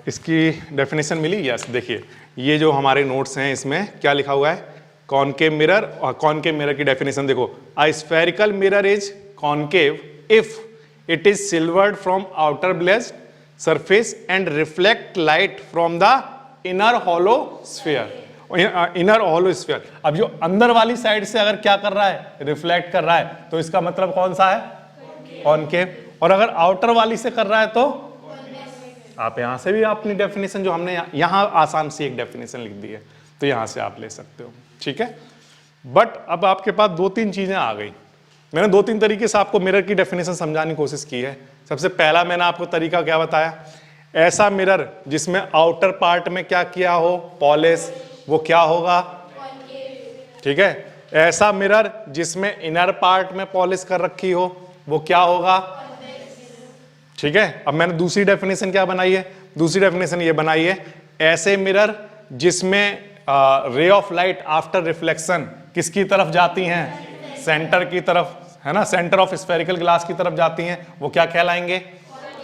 इसकी डेफिनेशन मिली? यस, देखिए ये जो हमारे नोट्स हैं इसमें क्या लिखा हुआ है? कॉनकेव मिरर, और कॉनकेव मिरर की डेफिनेशन देखो, a spherical mirror is concave if it is silvered from outer blessed surface and reflect light from the inner hollow sphere. Inner hollow sphere, अब जो अंदर वाली साइड से अगर क्या कर रहा है, रिफ्लेक्ट कर रहा है, तो इसका मतलब कौन सा है, कॉनकेव। और अगर आउटर वाली से कर रहा है तो आप यहां से भी अपनी डेफिनेशन जो हमने यहां आसान सी एक डेफिनेशन लिख दी है, तो यहां से आप ले सकते हो, ठीक है। बट अब आपके पास दो तीन चीजें आ गई। मैंने दो तीन तरीके से आपको मिरर की डेफिनेशन समझाने की कोशिश की है। सबसे पहला मैंने आपको तरीका क्या बताया, ऐसा मिरर जिसमें आउटर पार्ट में क्या किया हो, पॉलिश, वो क्या होगा, ठीक है। ऐसा मिरर जिसमें इनर पार्ट में पॉलिश कर रखी हो, वो क्या होगा, ठीक है। अब मैंने दूसरी डेफिनेशन क्या बनाई है, दूसरी डेफिनेशन ये बनाई है, ऐसे मिरर जिसमें रे ऑफ लाइट आफ्टर रिफ्लेक्शन किसकी तरफ जाती हैं, सेंटर की तरफ, है ना, सेंटर ऑफ स्फेरिकल ग्लास की तरफ जाती हैं, वो क्या कहलाएंगे,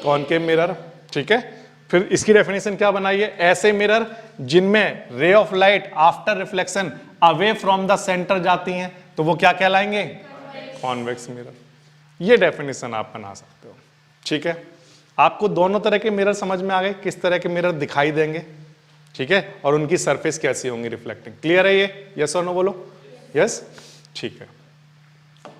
कॉनकेव मिरर, ठीक है। फिर इसकी डेफिनेशन क्या बनाई है, ऐसे मिरर जिनमें रे of light after reflection away from the centre जाती हैं, तो वो क्या कहलाएंगे, कॉन्वेक्स मिरर। ये डेफिनेशन आप बना सकते हो, ठीक है। आपको दोनों तरह के मिरर समझ में आ गए, किस तरह के मिरर दिखाई देंगे, ठीक है, और उनकी सरफेस कैसी होंगी रिफ्लेक्टिंग। क्लियर है ये, यस और नो बोलो, यस, ठीक है।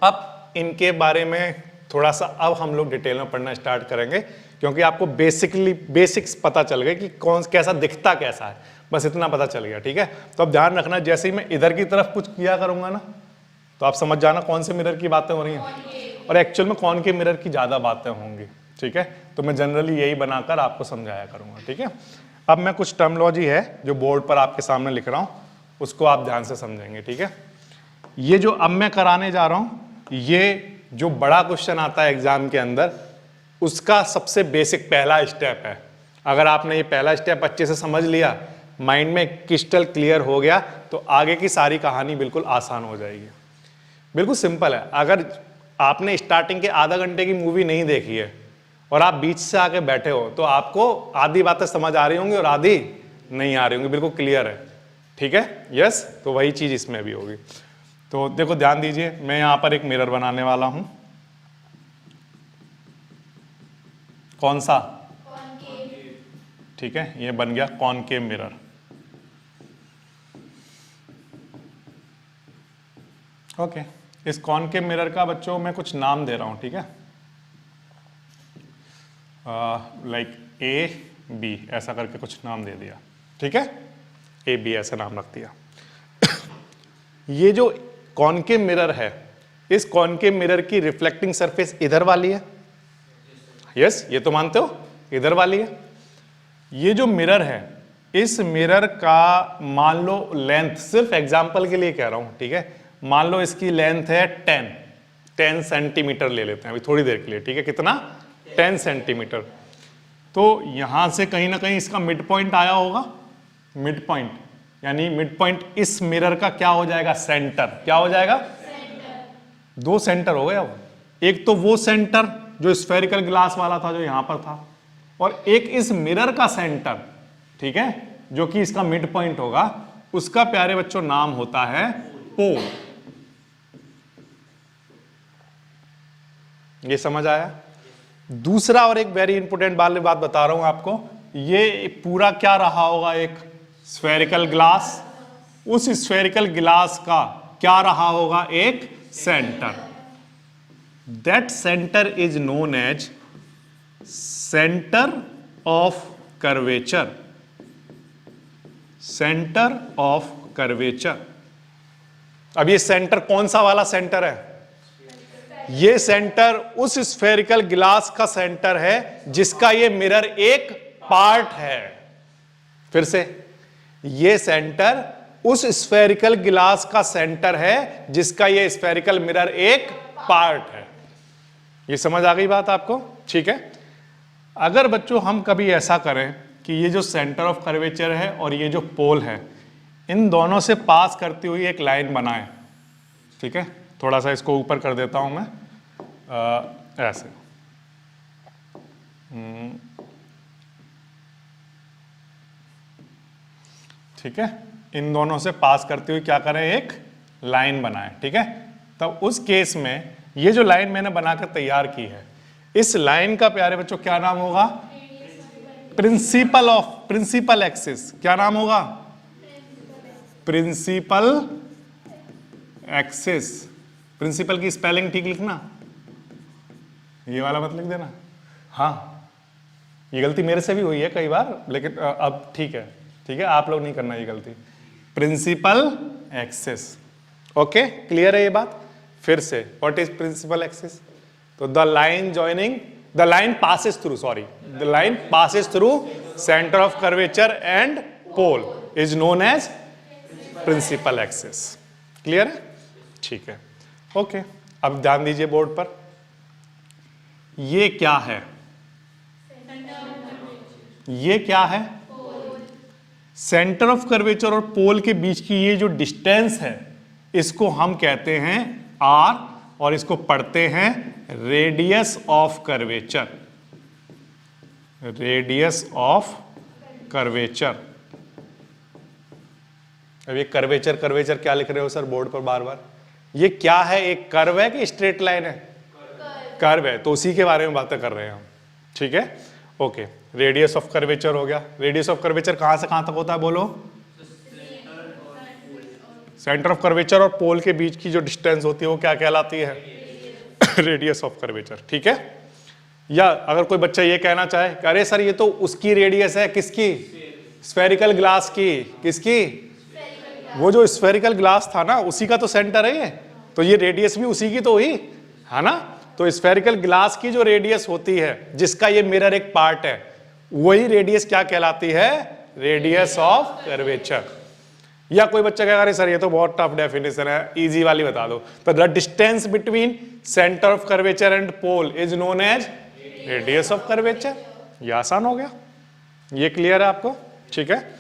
अब इनके बारे में थोड़ा सा अब हम लोग डिटेल में पढ़ना स्टार्ट करेंगे, क्योंकि आपको बेसिक्स पता चल गए कि कौन कैसा दिखता कैसा है, बस इतना पता चल गया, ठीक है। तो अब ध्यान रखना, जैसे ही मैं इधर की तरफ कुछ किया करूंगा ना, तो आप समझ जाना कौन से मिरर की बातें हो रही हैं, और एक्चुअल में कौन के मिरर की ज्यादा बातें होंगी, ठीक है। तो मैं जनरली यही बनाकर आपको समझाया करूंगा, ठीक है। अब मैं कुछ टर्मिनोलॉजी है जो बोर्ड पर आपके सामने लिख रहा हूं, उसको आप ध्यान से समझेंगे, ठीक है। ये जो अब मैं कराने जा रहा हूं, ये जो बड़ा क्वेश्चन आता है एग्जाम के अंदर, उसका सबसे बेसिक पहला स्टेप है। अगर आपने ये पहला स्टेप अच्छे से समझ लिया, माइंड में क्रिस्टल क्लियर हो गया, तो आगे की सारी कहानी बिल्कुल आसान हो जाएगी। बिल्कुल सिंपल है। अगर आपने स्टार्टिंग के आधा घंटे की मूवी नहीं देखी है और आप बीच से आके बैठे हो, तो आपको आधी बातें समझ आ रही होंगी और आधी नहीं आ रही होंगी, बिल्कुल क्लियर है, ठीक है, यस। तो वही चीज इसमें भी होगी। तो देखो ध्यान दीजिए, मैं यहां पर एक मिरर बनाने वाला हूं, कौन सा, ठीक है, ये बन गया कॉनकेव मिरर। ओके, इस कॉनकेव मिरर का बच्चों मैं कुछ नाम दे रहा हूं, ठीक है, लाइक ए बी ऐसा करके कुछ नाम दे दिया, ठीक है, ए बी ऐसा नाम रख दिया। ये जो कॉनकेव मिरर है, इस कॉनकेव मिरर की रिफ्लेक्टिंग सरफेस इधर वाली है, यस, ये तो मानते हो, इधर वाली है। ये जो मिरर है, इस मिरर का मान लो लेंथ, सिर्फ एग्जांपल के लिए कह रहा हूं, ठीक है, मान लो इसकी लेंथ है 10 सेंटीमीटर ले लेते हैं अभी थोड़ी देर के लिए, ठीक है, कितना, 10 सेंटीमीटर। तो यहां से कहीं ना कहीं इसका मिड पॉइंट आया होगा, मिड पॉइंट, यानी मिड पॉइंट इस मिरर का क्या हो जाएगा, सेंटर, क्या हो जाएगा, सेंटर। दो सेंटर हो गए अब, एक तो वो सेंटर जो स्फेरिकल ग्लास वाला था जो यहां पर था, और एक इस मिरर का सेंटर, ठीक है, जो कि इसका मिड पॉइंट होगा, उसका प्यारे बच्चों नाम होता है पोल। ये समझ आया। दूसरा और एक वेरी इंपोर्टेंट बात बता रहा हूं आपको, ये पूरा क्या रहा होगा, एक स्फेरिकल ग्लास, उस स्फेरिकल ग्लास का क्या रहा होगा, एक centre. That centre is known as centre of curvature, centre of curvature. अब ये सेंटर कौन सा वाला सेंटर है, ये सेंटर उस स्फेरिकल ग्लास का सेंटर है जिसका ये मिरर एक पार्ट है। फिर से, ये सेंटर उस स्फेरिकल ग्लास का सेंटर है जिसका ये स्फेरिकल मिरर एक पार्ट है। ये समझ आ गई बात आपको, ठीक है। अगर बच्चों हम कभी ऐसा करें कि ये जो सेंटर ऑफ कर्वेचर है और ये जो पोल है, इन दोनों से पास करती हुई एक लाइन बनाएं, ठीक है, थोड़ा सा इसको ऊपर कर देता हूं मैं, ऐसे, ठीक है, इन दोनों से पास करती हुई क्या करें, एक लाइन बनाएं, ठीक है। तब उस केस में ये जो लाइन मैंने बनाकर तैयार की है, इस लाइन का प्यारे बच्चों क्या नाम होगा? Principal axis. क्या नाम होगा? Principal axis. प्रिंसिपल की स्पेलिंग ठीक लिखना, ये वाला मत लिख देना। हाँ, ये गलती मेरे से भी हुई है कई बार, लेकिन अब ठीक है, ठीक है, आप लोग नहीं करना ये गलती। Principal axis. ओके, क्लियर है ये बात? फिर से, व्हाट इज प्रिंसिपल एक्सिस? तो the line passes through centre of curvature and pole is known as principal axis. Clear है? ठीक है, ओके। अब ध्यान दीजिए बोर्ड पर, ये क्या है? ये क्या है? सेंटर ऑफ कर्वेचर और पोल के बीच की ये जो डिस्टेंस है, इसको हम कहते हैं आर, और इसको पढ़ते हैं radius of curvature. Radius of curvature. अब ये कर्वेचर क्या लिख रहे हो सर बोर्ड पर बार बार? ये क्या है? एक कर्व है कि स्ट्रेट लाइन है? कर्व है, तो उसी के बारे में बातें कर रहे हैं हम। ठीक है, ओके। रेडियस ऑफ कर्वेचर हो गया। रेडियस ऑफ कर्वेचर कहां से कहां तक होता है बोलो? सेंटर ऑफ कर्वेचर और पोल के बीच की जो डिस्टेंस होती है वो क्या कहलाती है? Radius of curvature. ठीक है। या अगर कोई बच्चा ये कहना चाहे कि अरे सर ये तो उसकी रेडियस है, किसकी? स्फेरिकल ग्लास की। किसकी? वो जो स्फेरिकल ग्लास था ना, उसी का तो सेंटर है ये, तो ये रेडियस भी उसी की तो हुई है ना। तो स्फेरिकल ग्लास की जो रेडियस होती है, जिसका ये मिरर एक पार्ट है, वही रेडियस क्या कहलाती है? Radius of curvature. या कोई बच्चा कहेगा अरे सर ये तो बहुत टफ डेफिनेशन है, इजी वाली बता दो। तो the distance between centre of curvature and pole is known as radius of curvature. ये आसान हो गया, ये क्लियर है आपको? ठीक है।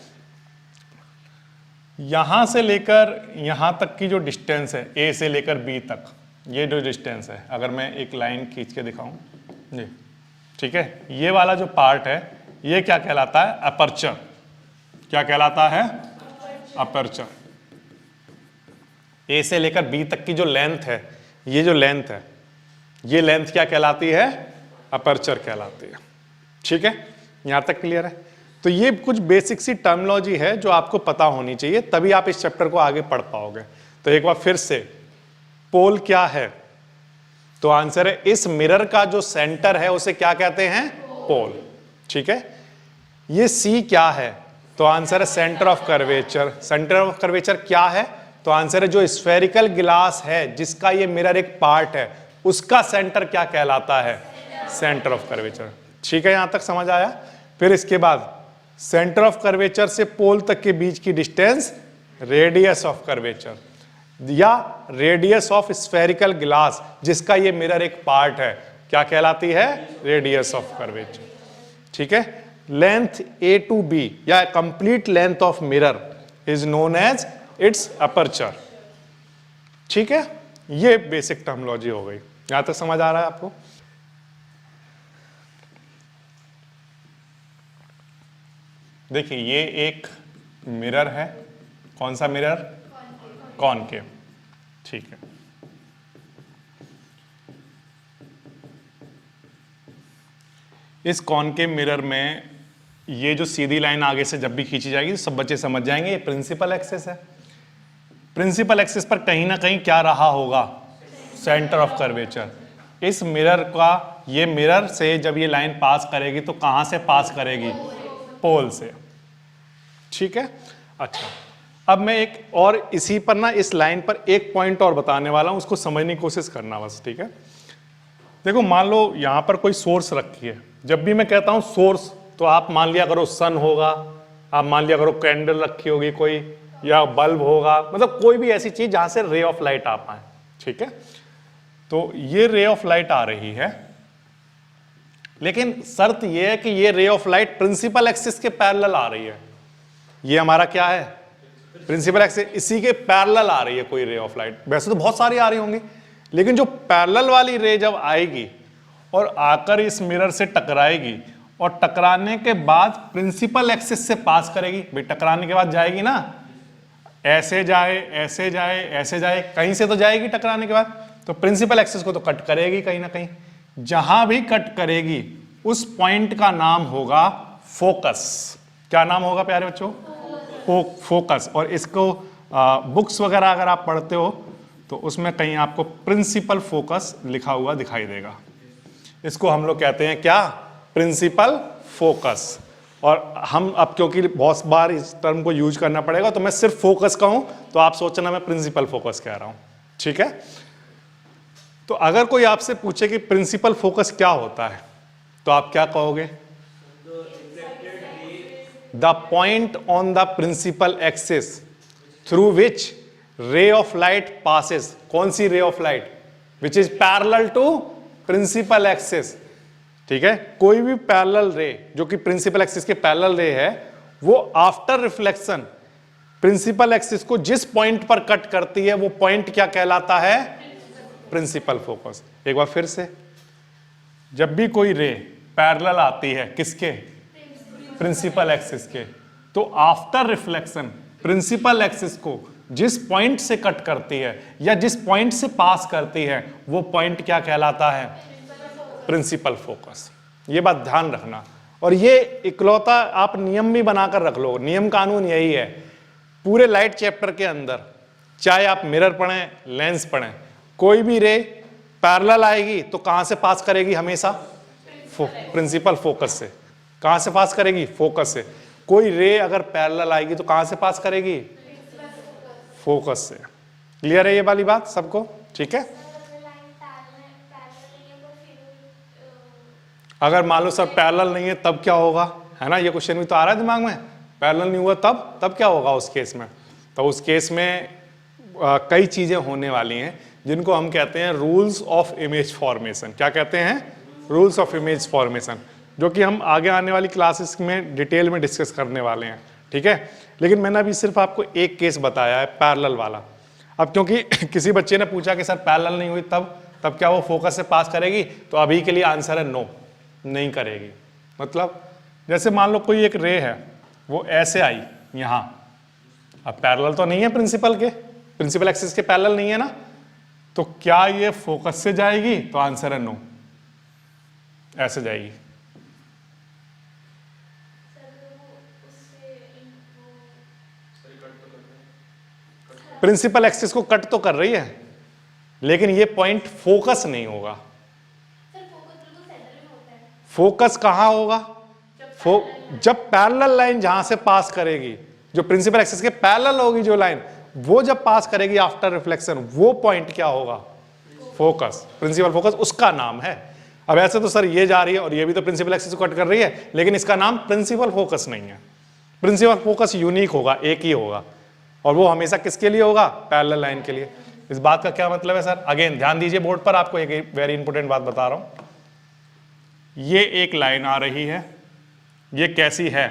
यहां से लेकर यहां तक की जो डिस्टेंस है, ए से लेकर बी तक, ये जो डिस्टेंस है, अगर मैं एक लाइन खींच के दिखाऊं जी, ठीक है, ये वाला जो पार्ट है ये क्या कहलाता है? अपर्चर। क्या कहलाता है? अपर्चर। ए से लेकर बी तक की जो लेंथ है, ये जो लेंथ है, ये लेंथ क्या कहलाती है? अपर्चर कहलाती है। ठीक है, यहां तक क्लियर है? तो ये कुछ बेसिक सी टर्मिनोलॉजी है जो आपको पता होनी चाहिए, तभी आप इस चैप्टर को आगे पढ़ पाओगे। तो एक बार फिर से, पोल क्या है? तो आंसर है इस मिरर का जो सेंटर है उसे क्या कहते हैं? पोल। ठीक है। ये सी क्या है? तो आंसर है centre of curvature. Centre of curvature क्या है? तो आंसर है जो स्फेरिकल ग्लास है, जिसका ये मिरर एक पार्ट है, उसका सेंटर क्या कहलाता है? Centre of curvature. ठीक है, यहां तक समझ आया? फिर इसके बाद सेंटर ऑफ कर्वेचर से पोल तक के बीच की डिस्टेंस रेडियस ऑफ कर्वेचर, या रेडियस ऑफ स्फेरिकल ग्लास, जिसका ये मिरर एक पार्ट है, क्या कहलाती है? Radius of curvature. ठीक है। लेंथ ए टू बी या complete length of mirror is known as its aperture. ठीक है, ये बेसिक टर्मिनोलॉजी हो गई। यहां तक समझ आ रहा है आपको? देखिए, ये एक मिरर है। कौन सा मिरर? कॉनकेव। ठीक है। इस कॉनकेव मिरर में ये जो सीधी लाइन आगे से जब भी खींची जाएगी, सब बच्चे समझ जाएंगे ये प्रिंसिपल एक्सिस है। प्रिंसिपल एक्सिस पर कहीं ना कहीं क्या रहा होगा? Centre of curvature. इस मिरर का, ये मिरर से जब ये लाइन पास करेगी तो कहां से पास करेगी? पोल से। ठीक है। अच्छा, अब मैं एक और इसी पर ना, इस लाइन पर एक पॉइंट और बताने वाला हूं, उसको समझने की कोशिश करना बस। ठीक है। देखो, मान लो यहां पर कोई सोर्स रखी है। जब भी मैं कहता हूं सोर्स, तो आप मान लिया करो सन होगा, आप मान लिया करो कैंडल रखी होगी कोई, या बल्ब होगा, मतलब कोई भी ऐसी चीज जहां से रे ऑफ लाइट आ पाए। ठीक है। तो ये रे ऑफ लाइट आ रही है, लेकिन शर्त यह है कि ये ray of light principal axis के पैरेलल आ रही है। ये हमारा क्या है? प्रिंसिपल एक्सिस, इसी के पैरेलल आ रही है कोई रे ऑफ लाइट। वैसे तो बहुत सारी आ रही होंगी, लेकिन जो पैरेलल वाली रे जब आएगी और आकर इस मिरर से टकराएगी, और टकराने के बाद प्रिंसिपल एक्सिस से पास करेगी, भाई टकराने के बाद जाएगी ना, ऐसे जाए, ऐसे जाए, ऐसे जाए, कहीं से तो जाएगी टकराने के बाद, तो प्रिंसिपल एक्सिस को तो कट करेगी कहीं ना कहीं, जहां भी कट करेगी उस पॉइंट का नाम होगा फोकस। क्या नाम होगा प्यारे बच्चों? फोकस। और इसको बुक्स वगैरह अगर आप पढ़ते हो तो उसमें कहीं आपको प्रिंसिपल फोकस लिखा हुआ दिखाई देगा। इसको हम लोग कहते हैं क्या? Principal focus. और हम अब क्योंकि बहुत बार इस टर्म को यूज करना पड़ेगा तो मैं सिर्फ फोकस कहूं तो आप सोचना मैं प्रिंसिपल फोकस कह रहा हूं, ठीक है? तो अगर कोई आपसे पूछे कि प्रिंसिपल फोकस क्या होता है तो आप क्या कहोगे? The point on the principal axis through which ray of light passes. कौन सी ray of light? Which is parallel to principal axis, ठीक है? कोई भी पैरेलल रे जो कि प्रिंसिपल एक्सिस के पैरेलल रे है वो आफ्टर रिफ्लेक्शन प्रिंसिपल एक्सिस को जिस पॉइंट पर कट करती है वो पॉइंट क्या कहलाता है? Principal focus. एक बार फिर से, जब भी कोई रे पैरेलल आती है किसके? प्रिंसिपल एक्सिस के, तो आफ्टर रिफ्लेक्शन प्रिंसिपल एक्सिस को जिस पॉइंट से कट करती है या जिस पॉइंट से पास करती है वो पॉइंट क्या कहलाता है? Principal focus. ये बात ध्यान रखना। और ये इकलौता आप नियम भी बनाकर रख लो, नियम कानून यही है पूरे लाइट चैप्टर के अंदर, चाहे आप मिरर पढ़ें लेंस पढ़ें, कोई भी रे पैरेलल आएगी तो कहां से पास करेगी? हमेशा प्रिंसिपल फोकस से। कहां से पास करेगी? फोकस से। कोई रे अगर पैरेलल आएगी तो कहां से पास करेगी? फोकस से। क्लियर है ये वाली बात सबको? ठीक है। अगर मान लो सर पैरेलल नहीं है तब क्या होगा, है ना? ये क्वेश्चन भी तो आ रहा है दिमाग में। पैरेलल नहीं हुआ तब क्या होगा उस केस में? तो उस केस में कई चीजें होने वाली हैं जिनको हम कहते हैं रूल्स ऑफ इमेज फॉर्मेशन। क्या कहते हैं? रूल्स ऑफ इमेज फॉर्मेशन, जो कि हम आगे आने वाली क्लासेस में डिटेल में डिस्कस करने वाले हैं, ठीक है? लेकिन मैंने अभी सिर्फ आपको एक केस बताया है पैरेलल वाला। अब क्योंकि किसी बच्चे ने पूछा कि सर पैरेलल नहीं हुई तब क्या वो फोकस से पास करेगी? तो अभी के लिए आंसर है नो, नहीं करेगी। मतलब जैसे मान लो कोई एक रे है वो ऐसे आई यहां, अब पैरेलल तो नहीं है प्रिंसिपल एक्सिस के पैरेलल नहीं है ना, तो क्या ये फोकस से जाएगी? तो आंसर है नो, ऐसे जाएगी। प्रिंसिपल एक्सिस को कट तो कर रही है लेकिन ये पॉइंट फोकस नहीं होगा। फोकस कहां होगा? जब पैरेलल लाइन जहां से पास करेगी, जो प्रिंसिपल एक्सिस के पैरेलल होगी जो लाइन, वो जब पास करेगी आफ्टर रिफ्लेक्शन, वो पॉइंट क्या होगा? फोकस। प्रिंसिपल फोकस उसका नाम है। अब ऐसे तो सर ये जा रही है और ये भी तो प्रिंसिपल एक्सिस को कट कर रही है, लेकिन इसका नाम प्रिंसिपल फोकस नहीं है। प्रिंसिपल फोकस यूनिक होगा, एक ही होगा, और वो हमेशा किसके लिए होगा? पैरेलल लाइन के लिए। इस बात का क्या मतलब है सर? अगेन ध्यान दीजिए बोर्ड पर, आपको एक वेरी इंपॉर्टेंट बात बता रहा हूं। ये एक लाइन आ रही है, ये कैसी है?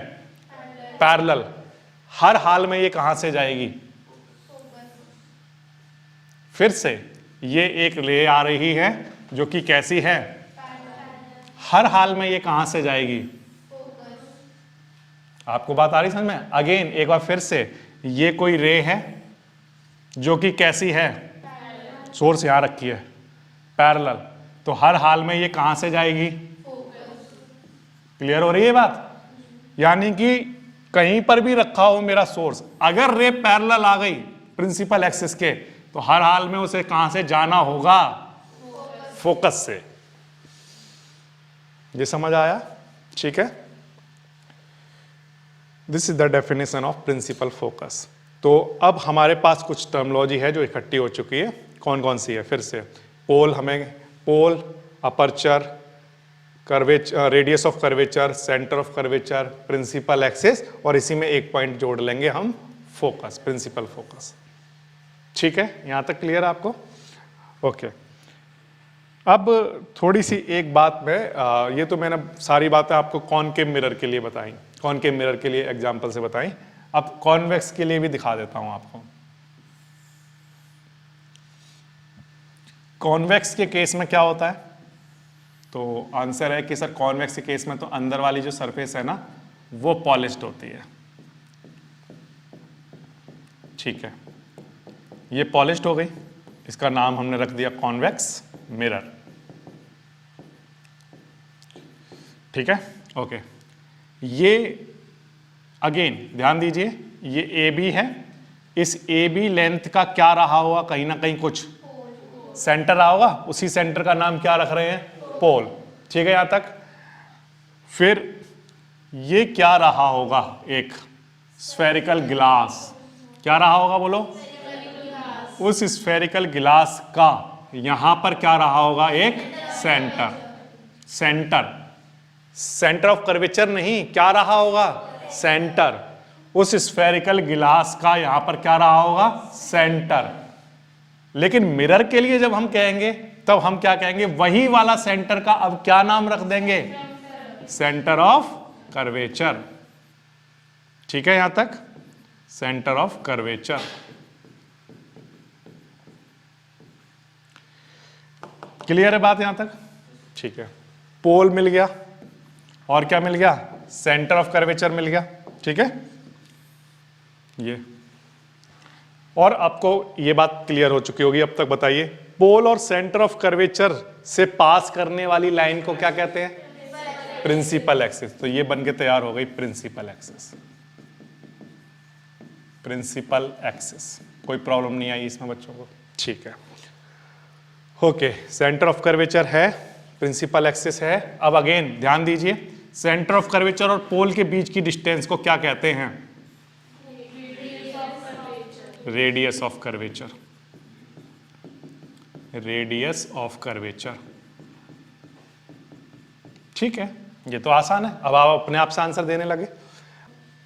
पैरेलल। हर हाल में ये कहां से जाएगी? फिर से ये एक रे आ रही है जो कि कैसी है? हर हाल में ये कहां से जाएगी? आपको बात आ रही समझ में? अगेन एक बार फिर से, ये कोई रे है जो कि कैसी है? सोर्स यहां रखी है, पैरेलल, तो हर हाल में ये कहां से जाएगी? क्लियर हो रही है बात? यानी कि कहीं पर भी रखा हो मेरा सोर्स, अगर रे पैरेलल आ गई प्रिंसिपल एक्सिस के, तो हर हाल में उसे कहां से जाना होगा? फोकस से। ये समझ आया? ठीक है। This is the definition of principal focus. तो अब हमारे पास कुछ टर्मिनोलॉजी है जो इकट्ठी हो चुकी है। कौन कौन सी है? फिर से pole, aperture, curvature, radius of curvature, centre of curvature, principal axis, और इसी में एक पॉइंट जोड़ लेंगे हम, फोकस, प्रिंसिपल फोकस। ठीक है, यहां तक क्लियर है आपको? ओके। अब थोड़ी सी एक बात में, ये तो मैंने सारी बातें आपको कॉनकेव मिरर के लिए बताई, कॉनकेव मिरर के लिए एग्जांपल से बताई। अब कॉन्वेक्स के लिए भी दिखा देता हूं आपको। कॉन्वेक्स के केस में क्या होता है? तो आंसर है कि सर कॉन्वेक्स के केस में तो अंदर वाली जो सरफेस है ना वो पॉलिश्ड होती है। ठीक है, ये पॉलिश्ड हो गई, इसका नाम हमने रख दिया कॉन्वेक्स मिरर। ठीक है, ओके। ये अगेन ध्यान दीजिए, ये ए बी है, इस ए बी लेंथ का क्या रहा होगा, कहीं ना कहीं कुछ सेंटर रहा होगा, उसी सेंटर का नाम क्या रख रहे हैं, पोल। ठीक है यहां तक। फिर ये क्या रहा होगा, एक स्फेरिकल गिलास। क्या रहा होगा बोलो, उस स्फेरिकल गिलास का यहां पर क्या रहा होगा, एक सेंटर ऑफ कर्वेचर नहीं, क्या रहा होगा, सेंटर। उस स्फेरिकल गिलास का यहां पर क्या रहा होगा, सेंटर। लेकिन मिरर के लिए जब हम कहेंगे तब हम क्या कहेंगे, वही वाला सेंटर का अब क्या नाम रख देंगे, सेंटर ऑफ कर्वेचर। ठीक है यहां तक, सेंटर ऑफ कर्वेचर। क्लियर है बात यहां तक? ठीक है, पोल मिल गया और क्या मिल गया, सेंटर ऑफ कर्वेचर मिल गया। ठीक है, ये और आपको ये बात क्लियर हो चुकी होगी अब तक। बताइए, पोल और सेंटर ऑफ कर्वेचर से पास करने वाली लाइन को क्या कहते हैं, प्रिंसिपल एक्सिस। तो ये बन के तैयार हो गई प्रिंसिपल एक्सिस। प्रिंसिपल एक्सिस, कोई प्रॉब्लम नहीं आई इसमें बच्चों को? ठीक है, ओके। सेंटर ऑफ कर्वेचर है, प्रिंसिपल एक्सिस है। अब अगेन ध्यान दीजिए, सेंटर ऑफ कर्वेचर और पोल के बीच की डिस्टेंस को क्या कहते हैं, radius of curvature. Radius of curvature. ठीक है, ये तो आसान है, अब आप अपने आप से आंसर देने लगे।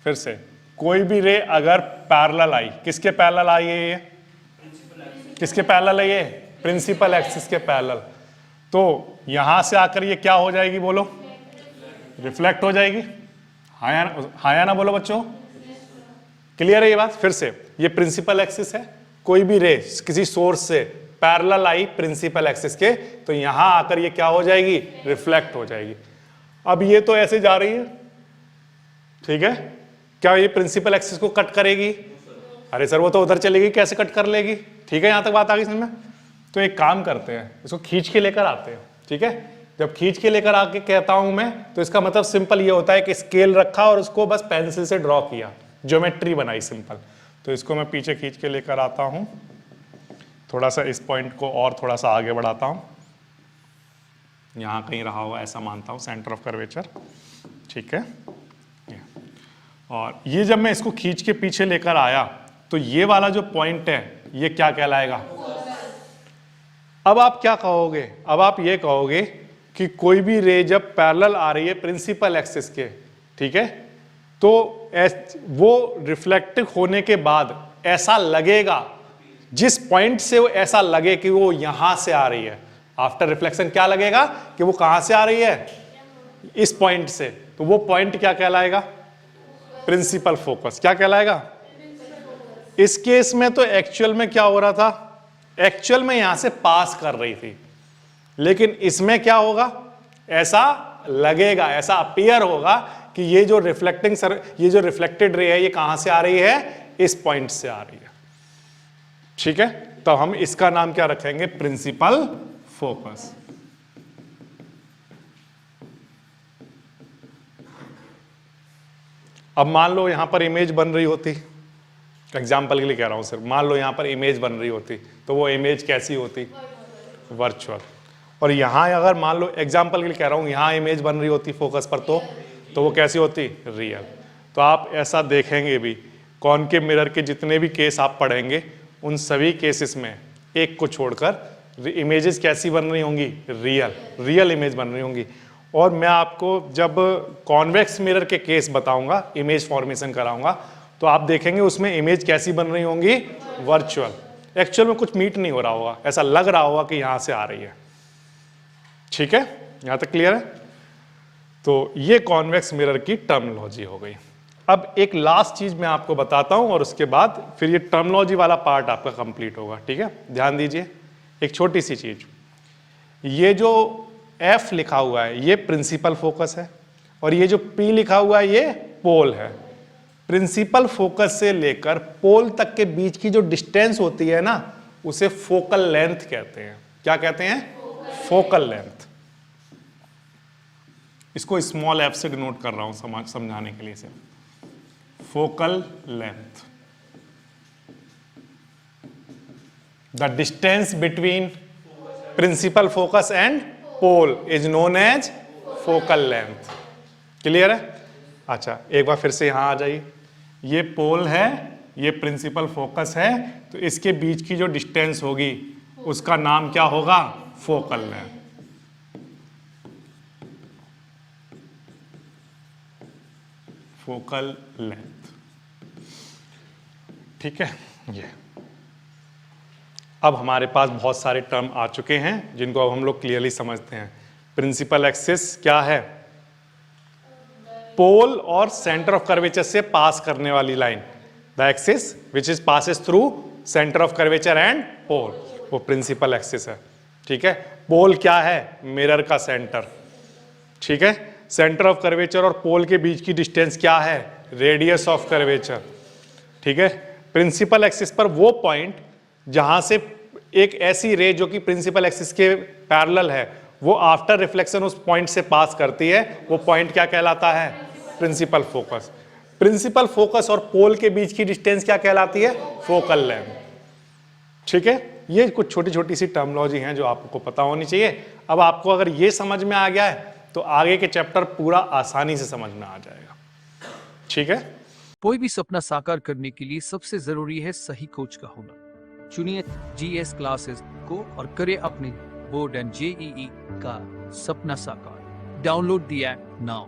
फिर से, कोई भी रे अगर पैरेलल आई, किसके पैरेलल आई है ये, किसके पैरेलल है ये, प्रिंसिपल एक्सिस के पैरेलल, तो यहां से आकर ये क्या हो जाएगी बोलो, रिफ्लेक्ट हो जाएगी। हाँ या ना बोलो बच्चों, क्लियर है ये बात? फिर से, ये प्रिंसिपल एक्सिस है, कोई भी रे किसी सोर्स से पैरेलल आई प्रिंसिपल एक्सिस के, तो यहां आकर ये क्या हो जाएगी, रिफ्लेक्ट हो जाएगी। अब ये तो ऐसे जा रही है, ठीक है, क्या ये प्रिंसिपल एक्सिस को कट करेगी? अरे सर वो तो उधर चलेगी, कैसे कट कर लेगी? ठीक है, यहां तक बात आ गई समझ में? तो एक काम करते हैं, इसको खींच के लेकर आते हैं। ठीक है, जब खींच के लेकर आके कहता हूं मैं, तो इसका मतलब सिंपल ये होता है कि स्केल रखा और उसको बस पेंसिल से ड्रॉ किया, ज्योमेट्री बनाई सिंपल। तो इसको मैं पीछे खींच के लेकर आता हूं, थोड़ा सा इस पॉइंट को और थोड़ा सा आगे बढ़ाता हूं, यहां कहीं रहा हुआ ऐसा मानता हूं सेंटर ऑफ कर्वेचर। ठीक है, और ये जब मैं इसको खींच के पीछे लेकर आया, तो ये वाला जो पॉइंट है ये क्या कहलाएगा? अब आप क्या कहोगे? अब आप ये कहोगे कि कोई भी रे जब पैरेलल आ रही है प्रिंसिपल एक्सिस के, ठीक है, तो वो रिफ्लेक्टिव होने के बाद ऐसा लगेगा, जिस पॉइंट से वो ऐसा लगे कि वो यहां से आ रही है, आफ्टर रिफ्लेक्शन क्या लगेगा कि वो कहां से आ रही है, इस पॉइंट से, तो वो पॉइंट क्या कहलाएगा? Principal focus. क्या कहलाएगा? इस केस में तो एक्चुअल में क्या हो रहा था, एक्चुअल में यहां से पास कर रही थी, लेकिन इसमें क्या होगा, ऐसा लगेगा, ऐसा अपीयर होगा कि ये जो ये जो रिफ्लेक्टेड रे है ये कहां से आ रही है, इस पॉइंट से आ रही है। ठीक है, तो हम इसका नाम क्या रखेंगे? Principal focus. अब मान लो यहां पर इमेज बन रही होती, एग्जाम्पल के लिए कह रहा हूं सर, मान लो यहां पर इमेज बन रही होती, तो वो इमेज कैसी होती? वर्चुअल। और यहां अगर मान लो एग्जाम्पल के लिए कह रहा हूं, यहां इमेज बन रही होती फोकस पर, तो वो कैसी होती? रियल। तो आप ऐसा देखेंगे भी, कॉनकेव मिरर के जितने भी केस आप पढ़ेंगे, उन सभी केसेस में एक को छोड़कर इमेजेस कैसी बन रही होंगी? रियल इमेज बन रही होंगी। और मैं आपको जब कॉन्वेक्स मिरर के केस बताऊंगा, इमेज फॉर्मेशन कराऊंगा, तो आप देखेंगे उसमें इमेज कैसी बन रही होंगी? वर्चुअल। एक्चुअल में कुछ मीट नहीं हो रहा होगा, ऐसा लग रहा होगा कि यहां से आ रही है। ठीक है, यहां तक क्लियर है? तो ये कॉन्वेक्स मिरर की टर्मिनोलॉजी हो गई। अब एक लास्ट चीज मैं आपको बताता हूं और उसके बाद फिर ये टर्मिनोलॉजी वाला पार्ट आपका कंप्लीट होगा। ठीक है, ध्यान दीजिए, एक छोटी सी चीज, ये जो F लिखा हुआ है ये प्रिंसिपल फोकस है, और ये जो P लिखा हुआ है ये पोल है। प्रिंसिपल फोकस से लेकर पोल तक के बीच की जो डिस्टेंस होती है ना, उसे फोकल लेंथ कहते हैं। क्या कहते हैं? Focal length. इसको स्मॉल एफ से डिनोट कर रहा हूं समझाने के लिए से। Focal length, the distance between principal focus and pole is known as focal length. Clear है? अच्छा, एक बार फिर से यहां आ जाइए। ये पोल है, ये प्रिंसिपल फोकस है, तो इसके बीच की जो डिस्टेंस होगी उसका नाम क्या होगा? Focal length. फोकल लेंथ, ठीक है। ये अब हमारे पास बहुत सारे टर्म आ चुके हैं जिनको अब हम लोग क्लियरली समझते हैं। प्रिंसिपल एक्सिस क्या है? पोल और सेंटर ऑफ कर्वेचर से पास करने वाली line, the axis which is passes through centre of curvature and pole, वो प्रिंसिपल एक्सिस है। ठीक है। पोल क्या है? मिरर का सेंटर। ठीक है। सेंटर ऑफ कर्वेचर और पोल के बीच की डिस्टेंस क्या है? Radius of curvature. ठीक है। प्रिंसिपल एक्सिस पर वो पॉइंट जहां से एक ऐसी रे जो कि प्रिंसिपल एक्सिस के पैरेलल है, वो आफ्टर रिफ्लेक्शन उस पॉइंट से पास करती है, वो पॉइंट क्या कहलाता है? Principal focus. प्रिंसिपल फोकस और पोल के बीच की डिस्टेंस क्या कहलाती है? Focal length. ठीक है। ये कुछ छोटी छोटी सी टर्मिनोलॉजी हैं जो आपको पता होनी चाहिए। अब आपको अगर ये समझ में आ गया है तो आगे के चैप्टर पूरा आसानी से समझ में आ जाएगा। ठीक है। कोई भी सपना साकार करने के लिए सबसे जरूरी है सही कोच का होना। चुनिए GS क्लासेस को और करें अपने बोर्ड एंड JEE का सपना साकार। Download the app now.